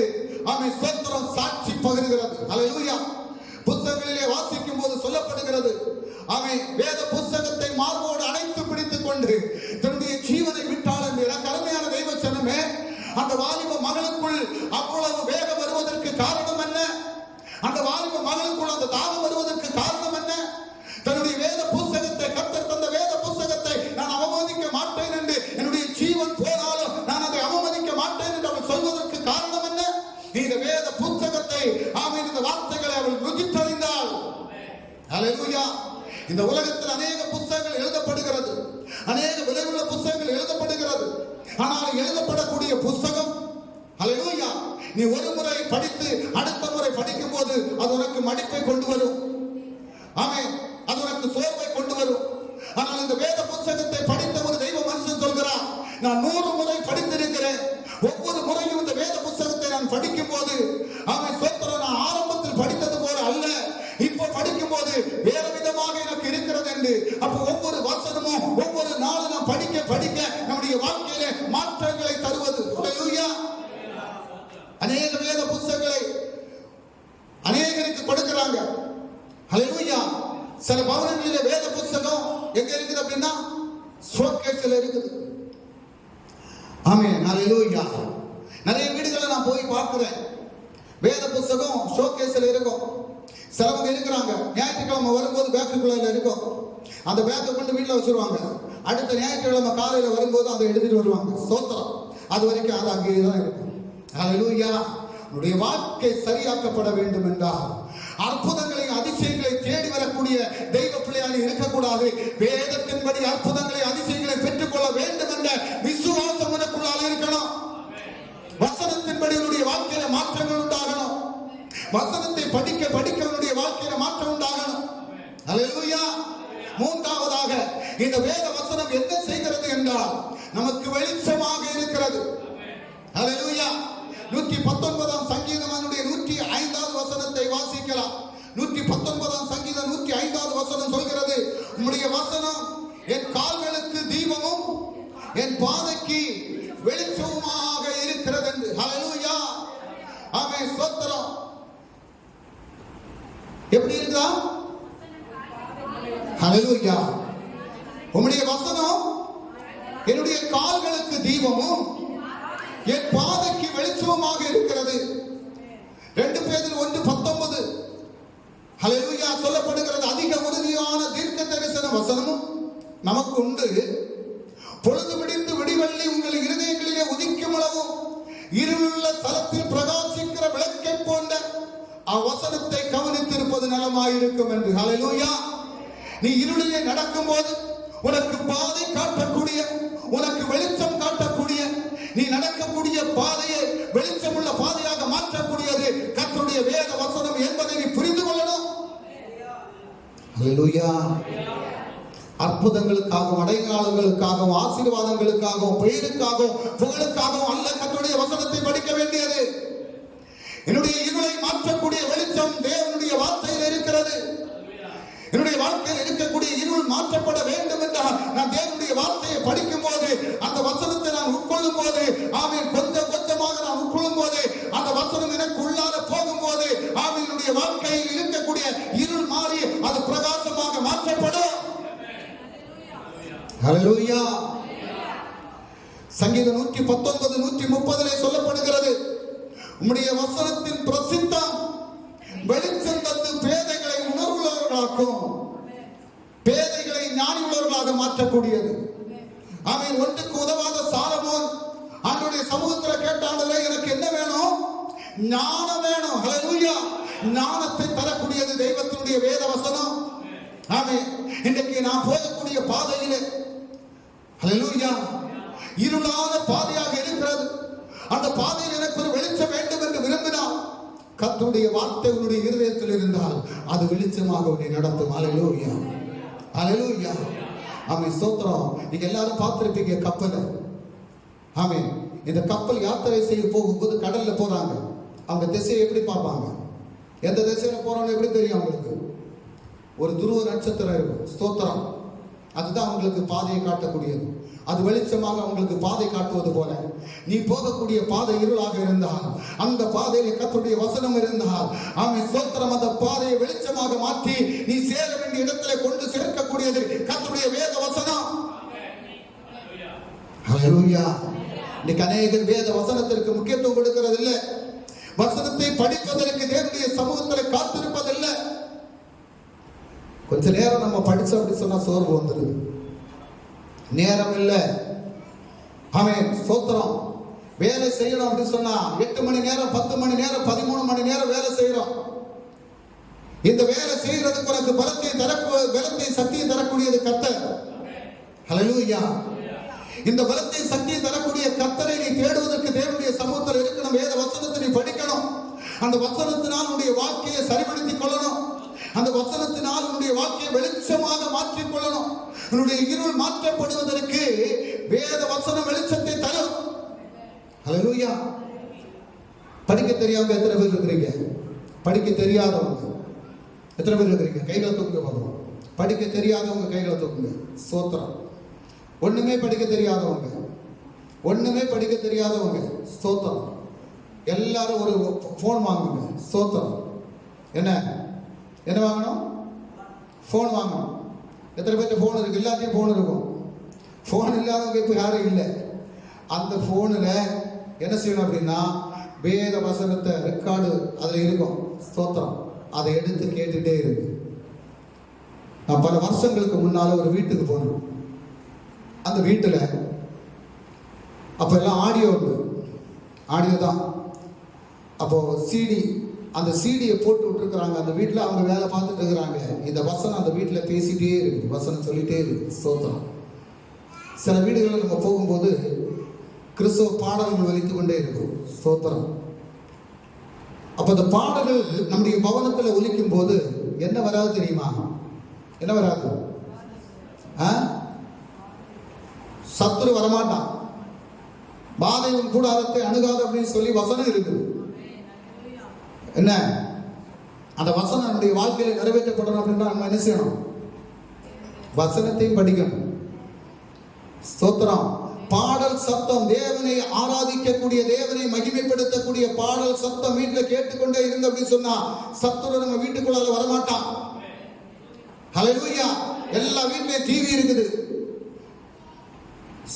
ஆமென் ஸ்தோத்திரம் சாட்சி பகிர்கிறது. ஹல்லேலூயா. புத்தகங்களிலே வாசிக்கும் போது சொல்லப்படுகிறது, ஆமென் வேத புத்தகத்தை மார்போடு அணைத்து பிடித்துக் கொண்டு தன்னுடைய ஜீவனை விட்டாள் என்று. கருமையான தெய்வ ஜனமே, அந்த வாலிப மகளுக்குள் அவ்வளவு வேகம் வருவதற்கு காரணம் என்ன? அந்த வாலிப மகளுக்குள் அந்த தாகம் வருவதற்கு காரணம் என்ன? தன்னுடைய வேத புத்தகத்தை, கர்த்தர் தந்த வேத புத்தகத்தை நான் அவமதிக்க மாட்டேன் என்று, என்னுடைய ஜீவன் போனாலும் நான் அதை அவமதிக்க மாட்டேன் என்று அவள் சொல்வதற்கு காரணம் என்ன? இந்த வேத புத்தகத்தை ஆமென் இந்த வார்த்தைகளை அவள் ருசித்தறிந்தாள். ஹல்லேலூயா. இந்த உலகத்தில் அநேக புத்தகங்கள் எழுதப்படுகிறது, அநேக விலையுள்ள புத்தகங்கள் எழுதப்படுகிறது. ஆனால் எழுதப்படக்கூடிய புத்தகம் ஹல்லேலூயா நீ ஒரு முறை படித்து அடுத்த முறை படிக்கும் போது அது உனக்கு மடிப்பை கொண்டு வரும். ஆமென். அது உனக்கு சோர்வை கொண்டு வரும். ஆனால் இந்த வேத புத்தகத்தை படித்த ஒரு தெய்வ மனுஷன் சொல்கிறார், நான் 100 முறை படித்திருக்கிறேன். ஒவ்வொரு முறையும் இந்த வேத புத்தகத்தை நான் படிக்கும் போது அவன் ஸ்தோத்திரம், நான் ஆரம்பத்தில் படித்தது போல அல்ல, இப்ப படிக்கும் போது வேற விதமாக எனக்கு இருக்கிறது என்று. அப்ப ஒவ்வொரு வசனமும் ஒவ்வொரு நாளும் நாம் படிக்க படிக்க நம்முடைய வாழ்க்கையிலே மாற்றங்களை தருவது. ஹல்லேலூயா. அநேக வேத புத்தகங்களை அநேகருக்கு கொடுக்கிறாங்க. ஹல்லேலூயா. சில பவனங்களிலே வேத புத்தகம் எங்க இருக்குது அப்படின்னா ஷோகேஸ்ல இருக்குது. ஆமென். ஹல்லேலூயா. நிறைய வீடுகளை நான் போய் பார்க்கிறேன், வேத புத்தகம் ஷோகேஸ்ல இருக்கும். சிலவங்க இருக்கிறாங்க, ஞாயிற்றுக்கிழமை வரும்போது பேக்குக்குள்ள இருக்கும், அந்த பேக்கை கொண்டு வீட்டில் வச்சிருவாங்க. அடுத்த ஞாயிற்றுக்கிழமை காலையில் வரும்போது அதை எடுத்துட்டு வருவாங்க. ஸ்தோத்திரம். அது வரைக்கும் அது அங்கேயே தான் இருக்கும். ஹல்லேலூயா. உன்னுடைய வாழ்க்கை சரியாக்கப்பட வேண்டும் என்றால் அற்புதங்களையும் அதிசயங்களை தேடி வரக்கூடிய தெய்வ பிள்ளையாக இருக்கக்கூடாது. வேதத்தின்படி அற்புதங்களை அதிசயங்களை பெற்றுக்கொள்ள வேண்டும் என்ற விசுவாசம் உனக்குள்ளாக இருக்கணும். வசனத்தின்படி உன்னுடைய வாழ்க்கையில மாற்றங்கள் உண்டாகணும். வசனத்தை படிக்க படிக்க உன்னுடைய வாழ்க்கையில மாற்றம் உண்டாகணும். ஹல்லேலூயா. மூன்றாவதாக இந்த வேத வசனம் என்ன செய்கிறது என்றால் நமக்கு வெளிச்சமாக இருக்கிறது. ஹல்லேலூயா. 119ஆம் சங்கீதம் 105வது வசனத்தை வாசிக்கலாம். 119ஆம் சங்கீதம் 105வது வசனம் சொல்கிறது, உம்முடைய வசனம் என் கால்களுக்கு தீபமும் என் பாதைக்கு வெளிச்சமுமாக இருக்கிறது என்று. ஹல்லேலூயா. ஆமென். ஸ்தோத்திரம். எப்படி இருக்கா? ஹல்லேலூயா. உம்முடைய வசனம் என்னுடைய கால்களுக்கு தீபமும் என் பாதைக்கு வெளிச்சமாக இருக்கிறது. 2 பேதுரு 1:19 ஹல்லேலூயா சொல்லப்படுகிறது. அதிக உறுதியான தீர்க்க தரிசன வசனமும் நமக்கு உண்டு. பொழுது விடிந்து விடிவெள்ளி உங்கள் இருதயங்களிலே உதிக்கும் அளவும் இருளுள்ள தலத்தில் பிரகாசிக்கிற விளக்கை போன்ற அவ்வசனத்தை கவனித்திருப்பது நலமாயிருக்கும் என்று. ஹல்லேலூயா. நீ இருளிலே நடக்கும் போது உனக்கு பாதை காட்டக்கூடிய, உனக்கு வெளிச்சம் காட்டக்கூடிய, நீ நடக்கக்கூடிய பாதையை வெளிச்சமுள்ள பாதையாக மாற்றக்கூடியது கர்த்தருடைய வேத வசனம் என்பதை நீ புரிந்து கொள்ளணும். ஹல்லேலூயா. அற்புதங்களுக்காகவும் அடையாளங்களுக்காகவும் ஆசீர்வாதங்களுக்காகவும் பெயருக்காகவும் புகழுக்காகவும் அல்ல கர்த்தருடைய வசனத்தை படிக்க வேண்டியது. என்னுடைய இருளை மாற்றக்கூடிய வெளிச்சம் தேவனுடைய வார்த்தையில் இருக்கிறது. என்னுடைய வாழ்க்கையில் இருக்கக்கூடிய இருள் மாற்றப்பட வேண்டும் என்றால் நான் தேவனுடைய வார்த்தையை படிக்கும் போது, அந்த வசனத்தை நான் உட்கொள்ளும் போது, ஆமென், கொஞ்சம் கொஞ்சமாக நான் உட்கொள்ளும் போது, அந்த வசனம் எனக்கு உள்ளார போகும் போது, ஆமென், என்னுடைய வாழ்க்கையில் இருக்கக்கூடிய இருள் மாறி அது பிரகாசமாக மாற்றப்படும். ஹல்லேலூயா. சங்கீதம் 119 130 சொல்லப்படுகிறது, உம்முடைய வசனத்தின் பிரசித்தம் வெளிச்சம் தந்து பேதைகளை உணர்வுள்ளவர்களாக்கும், பேதைகளை ஞானி உள்ளவர்களாக மாற்றக்கூடியது. ஆமென். ஒன்றுக்கு உதவாத சாலமோன் ஆண்டவருடைய சமூகத்தில் கேட்ட, ஆண்டவரே எனக்கு என்ன வேணும்? ஞானம் வேணும். ஹல்லேலூயா. ஞானத்தை தரக்கூடியது தெய்வத்தினுடைய வேத வசனம். ஆமென். இன்றைக்கு நான் போகக்கூடிய பாதையிலே, ஹல்லேலூயா, இருளான பாதையாக இருக்கிறது. அந்த பாதையில் எனக்கு ஒரு வெளிச்சம் வேண்டும் என்று விரும்பினால் கர்த்தருடைய வார்த்தை உன்னுடைய இருதயத்தில் இருந்தால் அது வெளிச்சமாக உன்னை நடத்தும். ஹல்லேலூயா. ஹல்லேலூயா. ஆமென். ஸ்தோத்திரம். நீங்க எல்லாரும் பார்த்திருப்பீங்க கப்பல். ஆமென். இந்த கப்பல் யாத்திரை செய்ய போகும்போது கடல்ல போறாங்க. அவங்க திசையை எப்படி பார்ப்பாங்க? எந்த திசையில போறோம்னு எப்படி தெரியும் அவங்களுக்கு? ஒரு துருவ நட்சத்திரம் இருக்கும். ஸ்தோத்திரம். அதுதான் அவங்களுக்கு பாதையை காட்டக்கூடியது. அது வெளிச்சமாக அவங்களுக்கு பாதை காட்டுவது போல நீ போகக்கூடிய பாதை இருளாக இருந்தால், அந்த பாதையில கர்த்தருடைய வசனம் இருந்தால், ஆமென், ஸ்தோத்திரம், அந்த பாதையை வெளிச்சமாக மாற்றி நீ சேர வேண்டிய இடத்துல கொண்டு சேர்க்கக்கூடியது கர்த்தருடைய வேத வசனம். ஹல்லேலூயா. இன்னைக்கு அநேகர் வேத வசனத்திற்கு முக்கியத்துவம் கொடுக்கிறது இல்லை. வசனத்தை படிப்பதற்கு தேவனுடைய சமூகத்தில் காத்திருப்பதில்லை. கொஞ்ச நேரம் நம்ம படிச்சோம் அப்படி சொன்னா சோர்வு வந்துருது. நேரம் இல்லை. ஆமென். ஸ்தோத்திரம். வேலை செய்யணும் அப்படின்னு சொன்னா 8 மணி நேரம் 10 மணி நேரம் 13 மணி நேரம் வேலை செய்யறோம். இந்த வேலை செய்யறதுக்கு உனக்கு பலத்தை சக்தியை தரக்கூடியது கர்த்தர். ஹல்லேலூயா. இந்த பலத்தை சக்தியை தரக்கூடிய கர்த்தரை நீ தேடுவதற்கு தேவனுடைய சமூகத்தில் இருக்கணும். வேத வசனத்தை நீ படிக்கணும். அந்த வசனத்தினால் உன்னுடைய வாழ்க்கையை சரிபடுத்திக் கொள்ளணும். அந்த வசனத்தினால் உன்னுடைய வாழ்க்கையை வெளிச்சமாக மாற்றிக் கொள்ளணும். உன்னுடைய இருள் மாற்றப்படுவதற்கு வேத வசனம் வெளிச்சத்தை தரும். ஹல்லேலூயா. படிக்க தெரியாம எத்தனை பேர் இருக்கிறீங்க? படிக்க தெரியாதவங்க எத்தனை பேர் இருக்கிறீங்க? கைகளை தூக்குங்க பார்ப்போம். படிக்க தெரியாதவங்க கைகளை தூக்குங்க. ஸ்தோத்திரம். ஒண்ணுமே படிக்க தெரியாதவங்க, ஒண்ணுமே படிக்க தெரியாதவங்க, ஸ்தோத்திரம். எல்லாரும் ஒரு போன் வாங்குங்க. ஸ்தோத்திரம். என்ன என்ன வாங்கணும்? போன் வாங்கணும். எத்தனை பேர்ட்ட போன் இருக்கு? எல்லாத்தையும் போன் இருக்கும். போன் இல்லாதவங்க இப்போ யாரும் இல்லை. அந்த போனில் என்ன செய்யணும் அப்படின்னா வேத வசனத்தை ரெக்கார்டு அதில் இருக்கும். ஸ்தோத்திரம். அதை எடுத்து கேட்டுட்டே இருக்கு. நான் பல வருஷங்களுக்கு முன்னால ஒரு வீட்டுக்கு போனேன். அந்த வீட்டில் அப்போ எல்லாம் ஆடியோ தான். அப்போ சிடி, அந்த சிடியை போட்டு விட்டுருக்குறாங்க. அந்த வீட்டில் அவங்க வேலை பார்த்துட்டு இருக்கிறாங்க. இந்த வசனம் அந்த வீட்டில் பேசிட்டே இருக்குது, வசனம் சொல்லிட்டே இருக்குது. ஸ்தோத்திரம். சில வீடுகளில் நம்ம போகும்போது கிறிஸ்தவ பாடல்கள் ஒலித்து கொண்டே இருக்கும். ஸ்தோத்திரம். அப்போ அந்த பாடல்கள் நம்முடைய பவனத்தில் ஒலிக்கும் போது என்ன வராது தெரியுமா? என்ன வராது? சத்துரு வரமாட்டான். பாதையின் கூடாரத்தை அணுகாது அப்படின்னு சொல்லி வசனம் இருக்குது. என்ன அந்த வசனம் நம்முடைய வாழ்க்கையில நிறைவேற்றப்படணும் அப்படின்னா நம்ம என்ன செய்யணும்? வசனத்தையும் படிக்கணும். ஸ்தோத்திரம். பாடல் சத்தம், தேவனை ஆராதிக்கக்கூடிய, தேவனை மகிமைப்படுத்தக்கூடிய பாடல் சத்தம் வீட்டில் கேட்டுக்கொண்டே இருந்து அப்படின்னு சொன்னா சத்துரு நம்ம வீட்டுக்குள்ளால வரமாட்டான். ஹல்லேலூயா. எல்லா வீட்லயும் டிவி இருக்குது.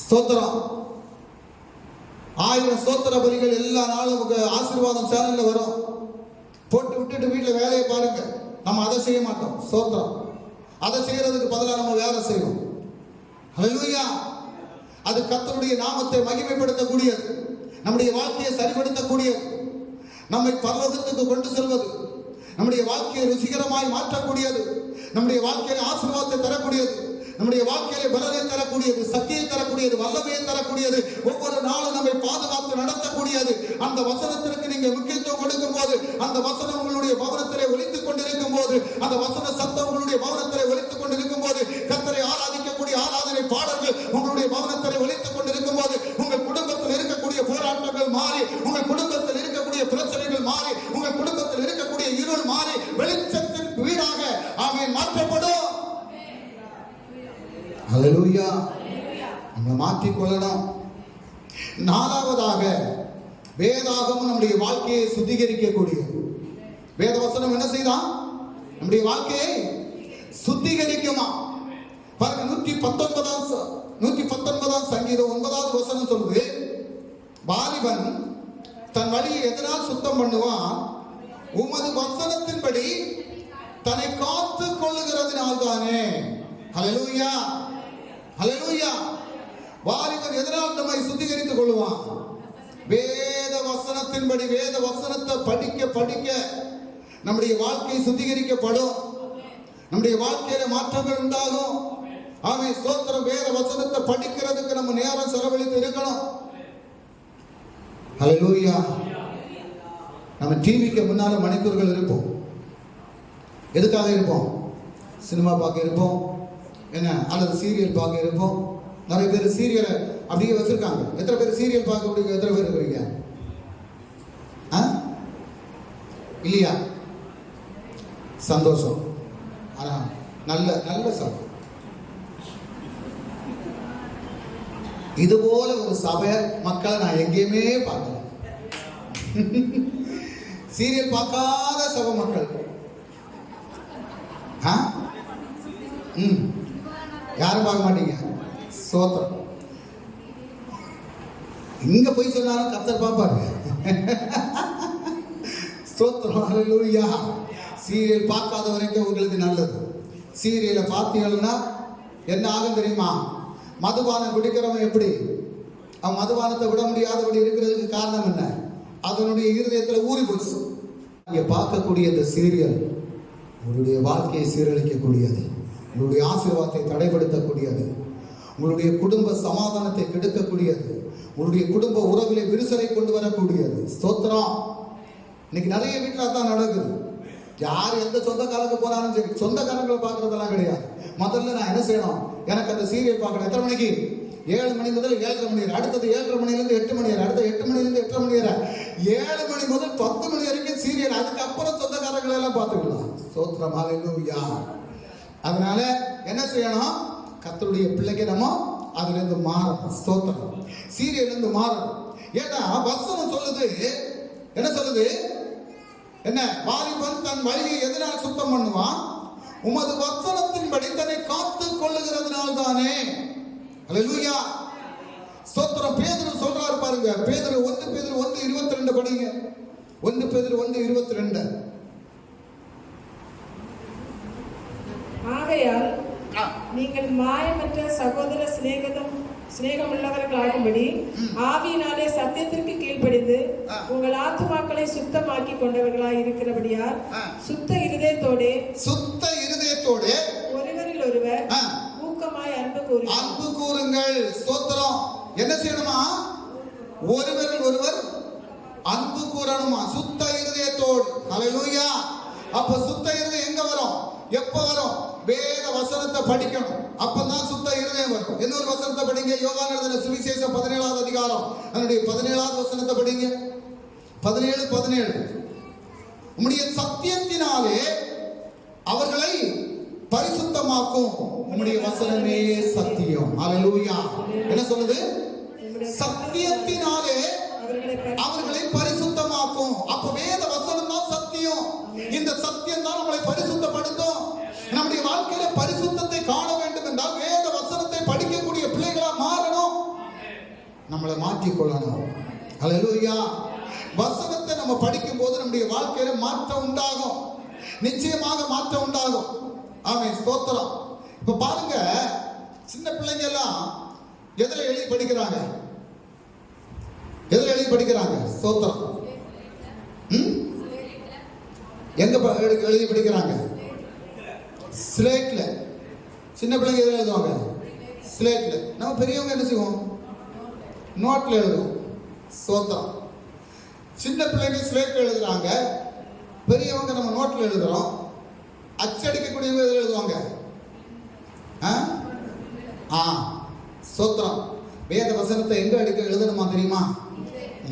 ஸ்தோத்திரம். 1000 ஸ்தோத்திர பலிகள் எல்லா நாளும் ஆசீர்வாதம் சேனல்ல வரும். போட்டு விட்டுட்டு வீட்டில் வேலையை பாருங்க. நம்ம அதை செய்ய மாட்டோம். ஸ்தோத்திரம். அதை செய்யறதுக்கு பதிலாக நம்ம வேலை செய்வோம். ஹல்லேலூயா. அது கர்த்தருடைய நாமத்தை மகிமைப்படுத்தக்கூடியது, நம்முடைய வாழ்க்கையை சரிப்படுத்தக்கூடியது, நம்மை பரலோகத்துக்கு கொண்டு செல்வது, நம்முடைய வாழ்க்கையை ருசிகரமாய் மாற்றக்கூடியது, நம்முடைய வாழ்க்கையில ஆசீர்வாதத்தை தரக்கூடியது, நம்முடைய வாழ்க்கையில பலனை தரக்கூடியது, சக்தியை தரக்கூடியது, வல்லமையை தரக்கூடியது, ஒவ்வொரு நாளும் நம்மை பாதுகாத்து நடத்தக்கூடியது. அந்த வசனத்திற்கு நீங்க முக்கியத்துவம் கொடுக்கும் போது, அந்த வசனம் உங்களுடைய பவனத்திலே ஒலித்துக் கொண்டிருக்கும் போது, அந்த வசன சத்தம் உங்களுடைய பவனத்திலே ஒலித்துக் கொண்டிருக்கும் போது, கர்த்தரை ஆராதிக்கக்கூடிய ஆராதனை பாடல்கள் உங்களுடைய பவனத்திலே ஒலித்துக் கொண்டிருக்கும் போது, உங்கள் குடும்பத்தில் இருக்கக்கூடிய போராட்டங்கள் மாறி, உங்கள் குடும்பத்தில் இருக்கக்கூடிய பிரச்சனைகள் மாறி, உங்கள் குடும்பத்தில் இருக்கக்கூடிய இருள் மாறி வெளிச்சத்தின் வீடாக ஆமென் மாற்றப்படும். ஹல்லேலூயா. நம்ம மாற்றிக்கொள்ளணும். 4வதாக வேதாகமும் நம்முடைய வாழ்க்கையை சுத்திகரிக்கக்கூடியது. வேத வசனம் என்ன செய்தான்? நம்முடைய வாழ்க்கையை சுத்திகரிக்குமா? பாருங்க, 119ஆம் சங்கீதம் 9வது வசனம் சொல்லுது, வாலிபன் தன் வழியை எதனால் சுத்தம் பண்ணுவான்? உமது வசனத்தின்படி தன்னை காத்து கொள்ளுகிறதுனால் தானே. ஹல்லேலூயா. ஹல்லேலூயா. வாலிபன் எதனால் நம்மை சுத்திகரித்துக் கொள்வான்? வேத வசனத்தின்படி. வேத வசனத்தை படிக்க படிக்க நம்முடைய வாழ்க்கை சுத்திகரிக்கப்படும். நம்முடைய வாழ்க்கையில மாற்றங்கள் உண்டாகும். ஆமென். ஸ்தோத்திரம். வேத வசனத்தை படிக்கிறதுக்கு நம்ம நேரம் செலவழித்து இருக்கணும். ஹல்லேலூயா. நம்ம டிவிக்கு முன்னால மணிக்கூறுகள் இருப்போம். எதுக்காக இருப்போம்? சினிமா பார்க்க இருப்போம், என்ன, அல்லது சீரியல் பார்க்க இருப்போம். நிறைய பேர் சீரியலை அப்படியே வச்சிருக்காங்க. எத்தனை பேர் சீரியல் பார்க்க முடியும்? எத்தனை பேர் இருக்கிறீங்க? இல்லையா? சந்தோஷம். ஆனா நல்ல நல்ல சபை. இது போல ஒரு சபை மக்களை நான் எங்கேயுமே பார்க்கல. சீரியல் பார்க்காத சபை மக்கள். யாரும் பார்க்க மாட்டீங்க. சோத்திரம். இங்க போய் சொன்னாலும் கர்த்தர் பார்ப்பாரு. ஸ்தோத்திரம். ஹல்லேலூயா. சீரியல் பார்க்காத வரைக்கும் உங்களுக்கு நல்லது. சீரியலை பார்த்தீங்கன்னா என்ன ஆகும் தெரியுமா? மதுபானம் குடிக்கிறவன் எப்படி அவன் மதுபானத்தை விட முடியாதபடி இருக்கிறதுக்கு காரணம் என்ன? அதனுடைய இருதயத்தில் ஊறி போச்சு. இங்க பார்க்கக்கூடிய இந்த சீரியல் உங்களுடைய வாழ்க்கையை சீரழிக்கக்கூடியது, உங்களுடைய ஆசீர்வாதத்தை தடைப்படுத்தக்கூடியது, உங்களுடைய குடும்ப சமாதானத்தை கெடுக்கக்கூடியது, உங்களுடைய குடும்ப உறவிலே விரிசலை கொண்டு வரக்கூடியது. ஸ்தோத்திரம். இன்னைக்கு நிறைய வீட்டில் தான் நடக்குது. யார் எந்த சொந்தக்காரங்க போனாலும் சரி, சொந்தக்காரங்களை பார்க்கறதெல்லாம் கிடையாது. முதல்ல நான் என்ன செய்யணும்? எனக்கு அந்த சீரியல் பார்க்கணும். எத்தனை மணிக்கு? 7 மணி முதல் 7:30 மணி வரை. அடுத்தது 7:30 மணிலேருந்து 8 மணி வரை. அடுத்த 8 மணிலேருந்து 8:30 மணி வரை. 7 மணி முதல் 10 மணி வரைக்கும் சீரியல். அதுக்கப்புறம் சொந்தக்காரங்களை எல்லாம் பார்த்துக்கலாம். ஸ்தோத்திரம். ஹல்லேலூயா. அதனால என்ன செய்யணும்? கர்த்தருடைய பிள்ளைக்கு நம்ம அதுல இருந்து மாறணும். ஸ்தோத்திரம். சீரியல் இருந்து மாறணும். ஏன்னா வசனம் சொல்லுது, என்ன சொல்லுது? என்ன? வாலிபன் தன் வழியை எதனால் சுத்தம் பண்ணுவான்? உமது வசனத்தின்படி தன்னை காத்து கொள்ளுகிறதுனால் தானே. ஹல்லேலூயா. ஸ்தோத்திரம். பேதுரு சொல்றாரு பாருங்க. பேதுரு 1 பேதுரு 1:22 படிங்க. 1 பேதுரு 1:22. நீங்கள் மாயமற்ற சகோதர சிநேகமுள்ளவர்களாகும்படி ஆவியினாலே சத்தியத்திற்கு கீழ்ப்படிந்து உங்கள் ஆத்துமாக்களை சுத்தமாக்கி கொண்டவர்களாய் இருக்கிறபடியால் சுத்த இருதயத்தோடே ஒருவரில் ஒருவர் ஊக்கமாய் அன்பு கூறுங்கள். ஸ்தோத்திரம். என்ன செய்யணுமா? ஒருவரில் ஒருவர் அன்பு கூறணுமா? சுத்த இருதயத்தோடு. ஹல்லேலூயா. அப்ப சுத்த இருதயம் எங்க வரும்? எப்ப வரும்? வேத வசனத்தை படிக்கணும். அப்பதான் சுத்த இருதயம் வரும். இன்னொரு வசனத்தை படிங்க. யோவான் எழுதின சுவிசேஷம் 17வது அதிகாரம் அதனுடைய 17வது வசனத்தை படிங்க. 17 உம்முடைய சத்தியத்தினாலே அவர்களை பரிசுத்தமாக்கும். உம்முடைய வசனமே சத்தியம். ஹல்லேலூயா. என்ன சொல்லுது? சத்தியத்தினாலே அவர்களை பரிசுத்தமாக்கும். அப்ப வேத வசனம் தான் சத்தியம். இந்த சத்தியம் தான் நம்மளை பரிசுத்தப்படுத்தும். நம்முடைய வாழ்க்கையில பரிசுத்தத்தை காண வேண்டும் என்றால் வேத வசனத்தை படிக்கக்கூடிய பிள்ளைகளா மாறணும். நம்மளை மாற்றிக்கொள்ளணும். ஹல்லேலூயா. வசனத்தை நம்ம படிக்கும் போது நம்முடைய வாழ்க்கையில மாற்றம் உண்டாகும். நிச்சயமாக மாற்றம் உண்டாகும். ஆமென். ஸ்தோத்திரம். இப்ப பாருங்க, சின்ன பிள்ளைங்க எல்லாம் எதுல எழுதி படிக்கிறாங்க? எதுல எழுதி படிக்கிறாங்க? ஸ்தோத்திரம். எங்க எழுதி படிக்கிறாங்க? ஸ்லேட்ல. சின்ன பிள்ளைங்க எதுல எழுதுவாங்க? ஸ்லேட்ல. நம்ம பெரியவங்க என்ன செய்வோம்? நோட்ல எழுதுவோம். ஸ்தோத்திரம். சின்ன பிள்ளைங்க ஸ்லேட்ல எழுதுறாங்க, பெரியவங்க நம்ம நோட்ல எழுதுறோம். அச்சடிக்கக்கூடியவங்க எதுல எழுதுவாங்க? ஸ்தோத்திரம். வேத வசனத்தை எங்க எழுதணுமா தெரியுமா?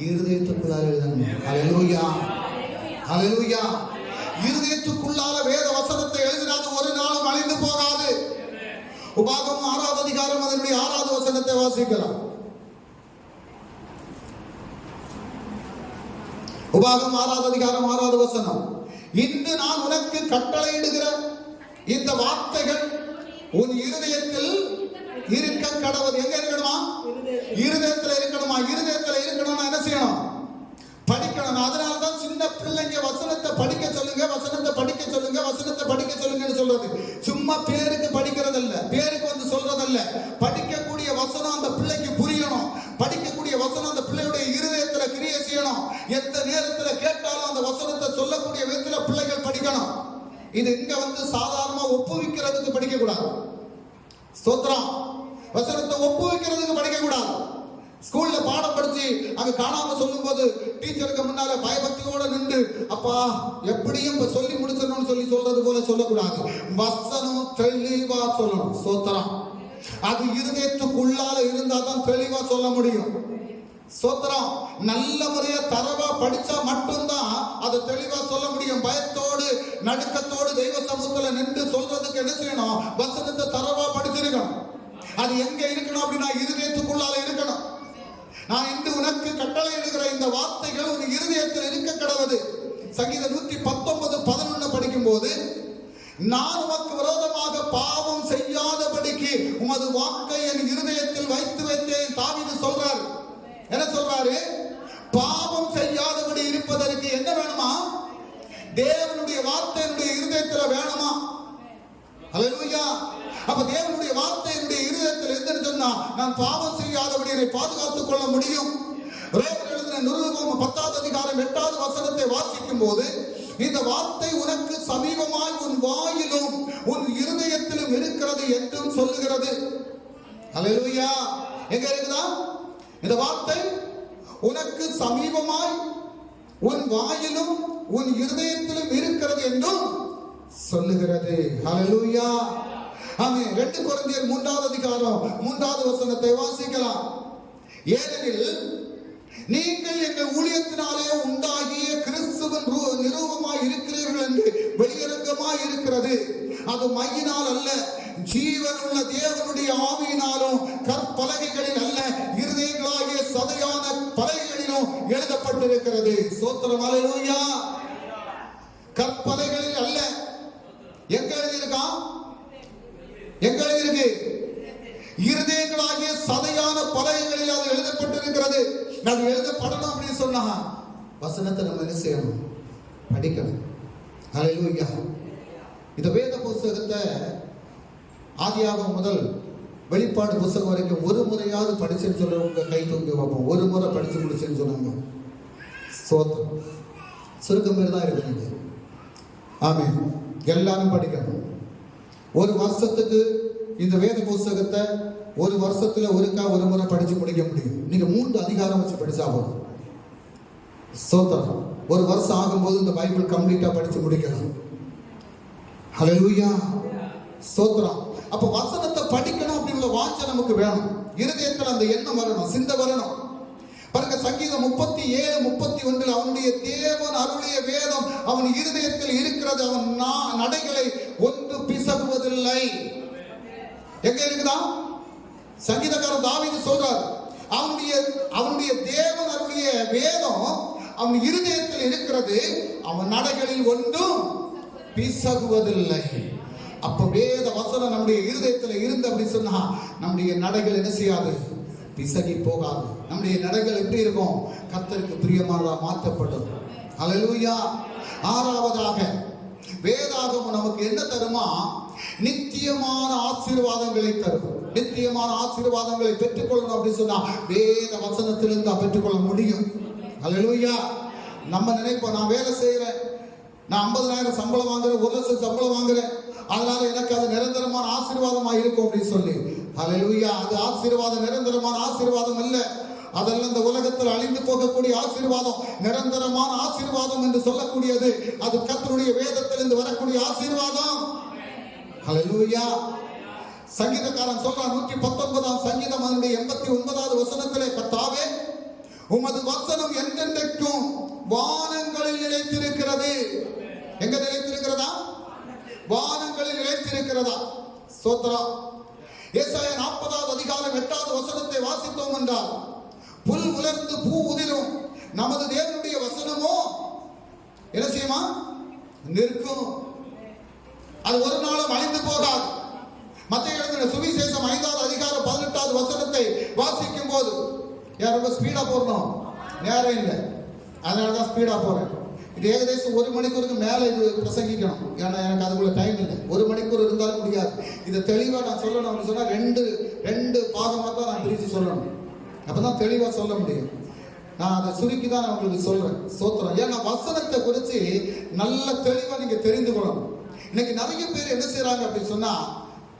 இருதயத்துக்குள்ளால எழுதணும். ஹல்லேலூயா. ஹல்லேலூயா. இருதயத்துக்குள்ளால வேத வசனத்தை எழுதினாது ஒரு நாளும் அழிந்து போகாது. உபாகமம் 6வது அதிகாரம் அதனுடைய 6வது வசனத்தை வாசிக்கலாம். உபாகமம் 6வது அதிகாரம் 6வது வசனம். இன்று நான் உனக்கு கட்டளையிடுகிற இந்த வார்த்தைகள் உன் இருதயத்தில் இருக்க கடவுள். எங்க இருக்கணுமா? இருதயத்தில் இருக்கணுமா? இருதயத்தில் இருக்கணும்னா என்ன செய்யணும்? படிக்கணும். அதனாலதான் சின்ன பிள்ளைங்க வசனத்தை படிக்க சொல்லுங்க, வசனத்தை படிக்க சொல்லுங்க, வசனத்தை படிக்க சொல்லுங்கன்னு சொல்றது. சும்மா பேருக்கு படிக்கிறது இல்ல, பேருக்கு வந்து சொல்றதல்ல. படிக்கக்கூடிய வசனம் அந்த பிள்ளைக்கு புரியணும். படிக்கக்கூடிய வசனம் அந்த பிள்ளையுடைய இருதயத்துல கிரியை செய்யணும். எந்த நேரத்துல கேட்டாலும் அந்த வசனத்தை சொல்லக்கூடிய விதத்துல பிள்ளைகள் படிக்கணும். இது இங்க வந்து சாதாரணமா ஒப்புவிக்கிறதுக்கு படிக்க கூடாது. ஸ்தோத்திரம். வசனத்தை ஒப்புவிக்கிறதுக்கு படிக்க கூடாது. ஸ்கூல்ல பாடம் படிச்சு அங்க காணாம சொல்லும் போது டீச்சருக்கு முன்னால பயபக்தியோட நின்று அப்பா எப்படியும் சொல்லி முடிச்சிடணும்னு சொல்றது போல சொல்லக்கூடாது. வசனம் தெளிவா சொல்லணும். ஸ்தோத்திரம். அது இருதயத்துக்குள்ளால இருந்தா தான் தெளிவா சொல்ல முடியும். ஸ்தோத்திரம். நல்ல முறையா தரவா படிச்சா மட்டும்தான் அதை தெளிவா சொல்ல முடியும். பயத்தோடு நடுக்கத்தோடு தெய்வ சமூகத்துல நின்று சொல்றதுக்கு என்ன செய்யணும்? வசனத்தை தரவா படிச்சிருக்கணும். அது எங்க இருக்கணும் அப்படின்னா இருதயத்துக்குள்ளால இருக்கணும். நான் இன்று உனக்கு கட்டளை இடுகிற இந்த வார்த்தைகள் உன் இருதயத்தில் இருக்க கடவுது. சங்கீதம் 119:11 படிக்கும் போது நான் உமக்கு விரோதமாக பாவம் செய்யாதபடிக்கு உமது வாக்கை என் இருதயத்தில் வைத்து வைத்தேன். தாவீது சொல்றாரு. என்ன சொல்றாரு? பாவம் செய்யாதபடி இருப்பதற்கு என்ன வேணுமா? தேவனுடைய வார்த்தை என்னுடைய இருதயத்துல வேணுமா? ஹல்லேலூயா. அப்ப தேவனுடைய வார்த்தை என்னுடைய இருதயத்தில் இருந்துன்னு சொன்னா நான் பாவம் செய்யாதபடி என்னை பாதுகாத்துக் கொள்ள முடியும். ரோமர் எழுதின நிருபம் 10வது அதிகாரம் 8வது வசனத்தை வாசிக்கும் போது இந்த வார்த்தை உனக்கு சமீபமாய் உன் வாயிலும் உன் இருதயத்திலும் இருக்கிறது என்றும் சொல்லுகிறது. ஹல்லேலூயா. எங்க இருக்குதா இந்த வார்த்தை? உனக்கு சமீபமாய் உன் வாயிலும் உன் இருதயத்திலும் இருக்கிறது என்றும் சொல்லுகிறது. ஹல்லேலூயா. ஆமென். 2 கொரிந்தியர் 3வது அதிகாரம் 3வது வசனத்தை வாசிக்கலாம். ஏனெனில் நீங்கள் எங்கள் ஊழியத்தினாலே உண்டாகிய கிறிஸ்துவின் நிரூபமாய் இருக்கிறீர்கள் என்று வெளியரங்கமாய் இருக்கிறது. அது மையினால் அல்ல, ஜீவனுள்ள தேவனுடைய ஆவியினாலும் கற்பலகைகளில் அல்ல, இருதயங்களாகிய சதையான பலகைகளிலும் எழுதப்பட்டிருக்கிறது. ஸ்தோத்திரம். ஹல்லேலூயா. கற்பலகைகளில் அல்ல. எங்க எழுதியிருக்கான்? எங்க எழுதியிருக்கு? இருதயங்களாகிய சதையான பலகைகளில் அது எழுதப்பட்டிருக்கிறது. அது எழுதப்படணும் அப்படின்னு சொன்னா வசனத்தை நம்ம என்ன செய்யணும்? படிக்கணும். ஹல்லேலூயா. இந்த வேத புத்தகத்தை ஆதியாகமம் முதல் வெளிப்பாடு புத்தகம் வரைக்கும் ஒரு முறையாவது படிச்சுன்னு சொல்றவங்க கை தூக்கி பார்ப்போம். ஒரு முறை படிச்சு முடிச்சுன்னு சொன்னாங்க. சோத்திரம். சுருக்கம் பேர் தான் இருக்குங்க. ஆமென். எல்லாரும் படிக்கணும். ஒரு வருஷத்துக்கு இந்த வேத புஸ்தகத்தை ஒரு வருஷத்துல ஒரு முறை படிச்சு முடிக்க முடியும். நீங்க 3 அதிகாரம் வச்சு படிச்சா போதும். சோத்திரம். ஒரு வருஷம் ஆகும்போது இந்த பைபிள் கம்ப்ளீட்டா படிச்சு முடிக்கலாம். ஹல்லேலூயா. சோத்திரம். அப்ப வசனத்தை படிக்கணும் அப்படிங்கிற வாஞ்சை நமக்கு வேணும். இருதயத்தில் அந்த எண்ணம் வரணும், சிந்தை வரணும். பாருங்க, சங்கீதம் 37:31 அவனுடைய தேவன் அருளிய வேதம் அவன் இருதயத்தில் இருக்கிறது, அவன் நடைகளை ஒன்று பிசகுவதில்லை. எங்க இருக்குதா? சங்கீதக்காரன் தாவீது சொல்றார், அவனுடைய தேவன் அருளிய வேதம் அவன் இருதயத்தில் இருக்கிறது, அவன் நடைகளில் ஒன்றும் பிசகுவதில்லை. அப்ப வேத வசனம் நம்முடைய இருதயத்தில் இருந்து அப்படி சொன்னா நம்முடைய நடைகள் என்ன செய்யாது? பிசகி போகாது. நம்முடைய நடைகள் எப்படி இருக்கும்? கர்த்தருக்கு பிரியமானதா மாற்றப்படும். ஹல்லேலூயா. 6வதாக வேதாகமம் நமக்கு என்ன தருமா? நித்தியமான ஆசீர்வாதங்களை தரும். நித்தியமான ஆசீர்வாதங்களை பெற்றுக்கொள்ளணும் அப்படின்னு சொன்னா வேத வசனத்திலிருந்து பெற்றுக்கொள்ள முடியும். ஹல்லேலூயா. நம்ம நினைப்போம், நான் வேலை செய்யறேன், நான் 50,000 சம்பளம் வாங்குறேன், 1,00,000 சம்பளம் வாங்குறேன், அதனால எனக்கு அது நிரந்தரமான ஆசீர்வாதமா இருக்கும் அப்படின்னு சொல்லி. ஹல்லேலூயா. அது ஆசீர்வாதம் நிரந்தரமான ஆசீர்வாதம் இல்ல. அதெல்லாம் இந்த உலகத்தில் அழிந்து போகக்கூடிய ஆசீர்வாதம். நிரந்தரமான ஆசீர்வாதம் என்று சொல்லக்கூடியது அது கர்த்தருடைய வேதத்திலிருந்து வரக்கூடிய ஆசீர்வாதம். ஹல்லேலூயா. சங்கீதக்காரன் சொல்றான் 119ஆம் சங்கீதம் 89வது வசனத்திலே, கர்த்தாவே உமது வசனம் என்றென்றைக்கும் வானங்களில் நிலைத்திருக்கிறது. எங்க நிலைத்திருக்கிறதா? வானங்களில் நிலைத்திருக்கிறதா? ஸ்தோத்திரம். ஏசாயா 40வது அதிகாரம் 8வது வசனத்தை வாசித்தோம் என்றால், புல் உலர்ந்து பூ உதிரும், நமது தேவனுடைய வசனமோ என்ன செய்யுமா? நிற்கும். அது ஒரு நாளும் அழிந்து போகாது. மத்தேயு எழுதின சுவிசேஷம் 5வது அதிகாரம் 18வது வசனத்தை வாசிக்கும் போது, ரொம்ப ஸ்பீடா போறோம், நேரம் இல்லை, அதனாலதான் ஸ்பீடா போறேன். இது ஏகദേശம் 1 மணிக்கூருக்கு மேல இது பிரசங்கிக்கணும். ஏன்னா எனக்கு அதுக்குள்ள டைம் இல்லை. 1 மணிக்கூர் இருந்தாலும் முடியாது. இதை தெளிவா நான் சொல்லணும் அப்படின்னு சொன்னா ரெண்டு பாகமாக தான் நான் பிரித்து சொல்லணும். அப்பதான் தெளிவா சொல்ல முடியும். நான் அதை சுருக்கி தான் நான் உங்களுக்கு சொல்றேன். ஸ்தோத்திரம். ஏன்னா வசனத்தை குறித்து நல்ல தெளிவா நீங்க தெரிந்து கொள்ளணும். இன்னைக்கு நிறைய பேர் என்ன செய்யறாங்க அப்படின்னு சொன்னா,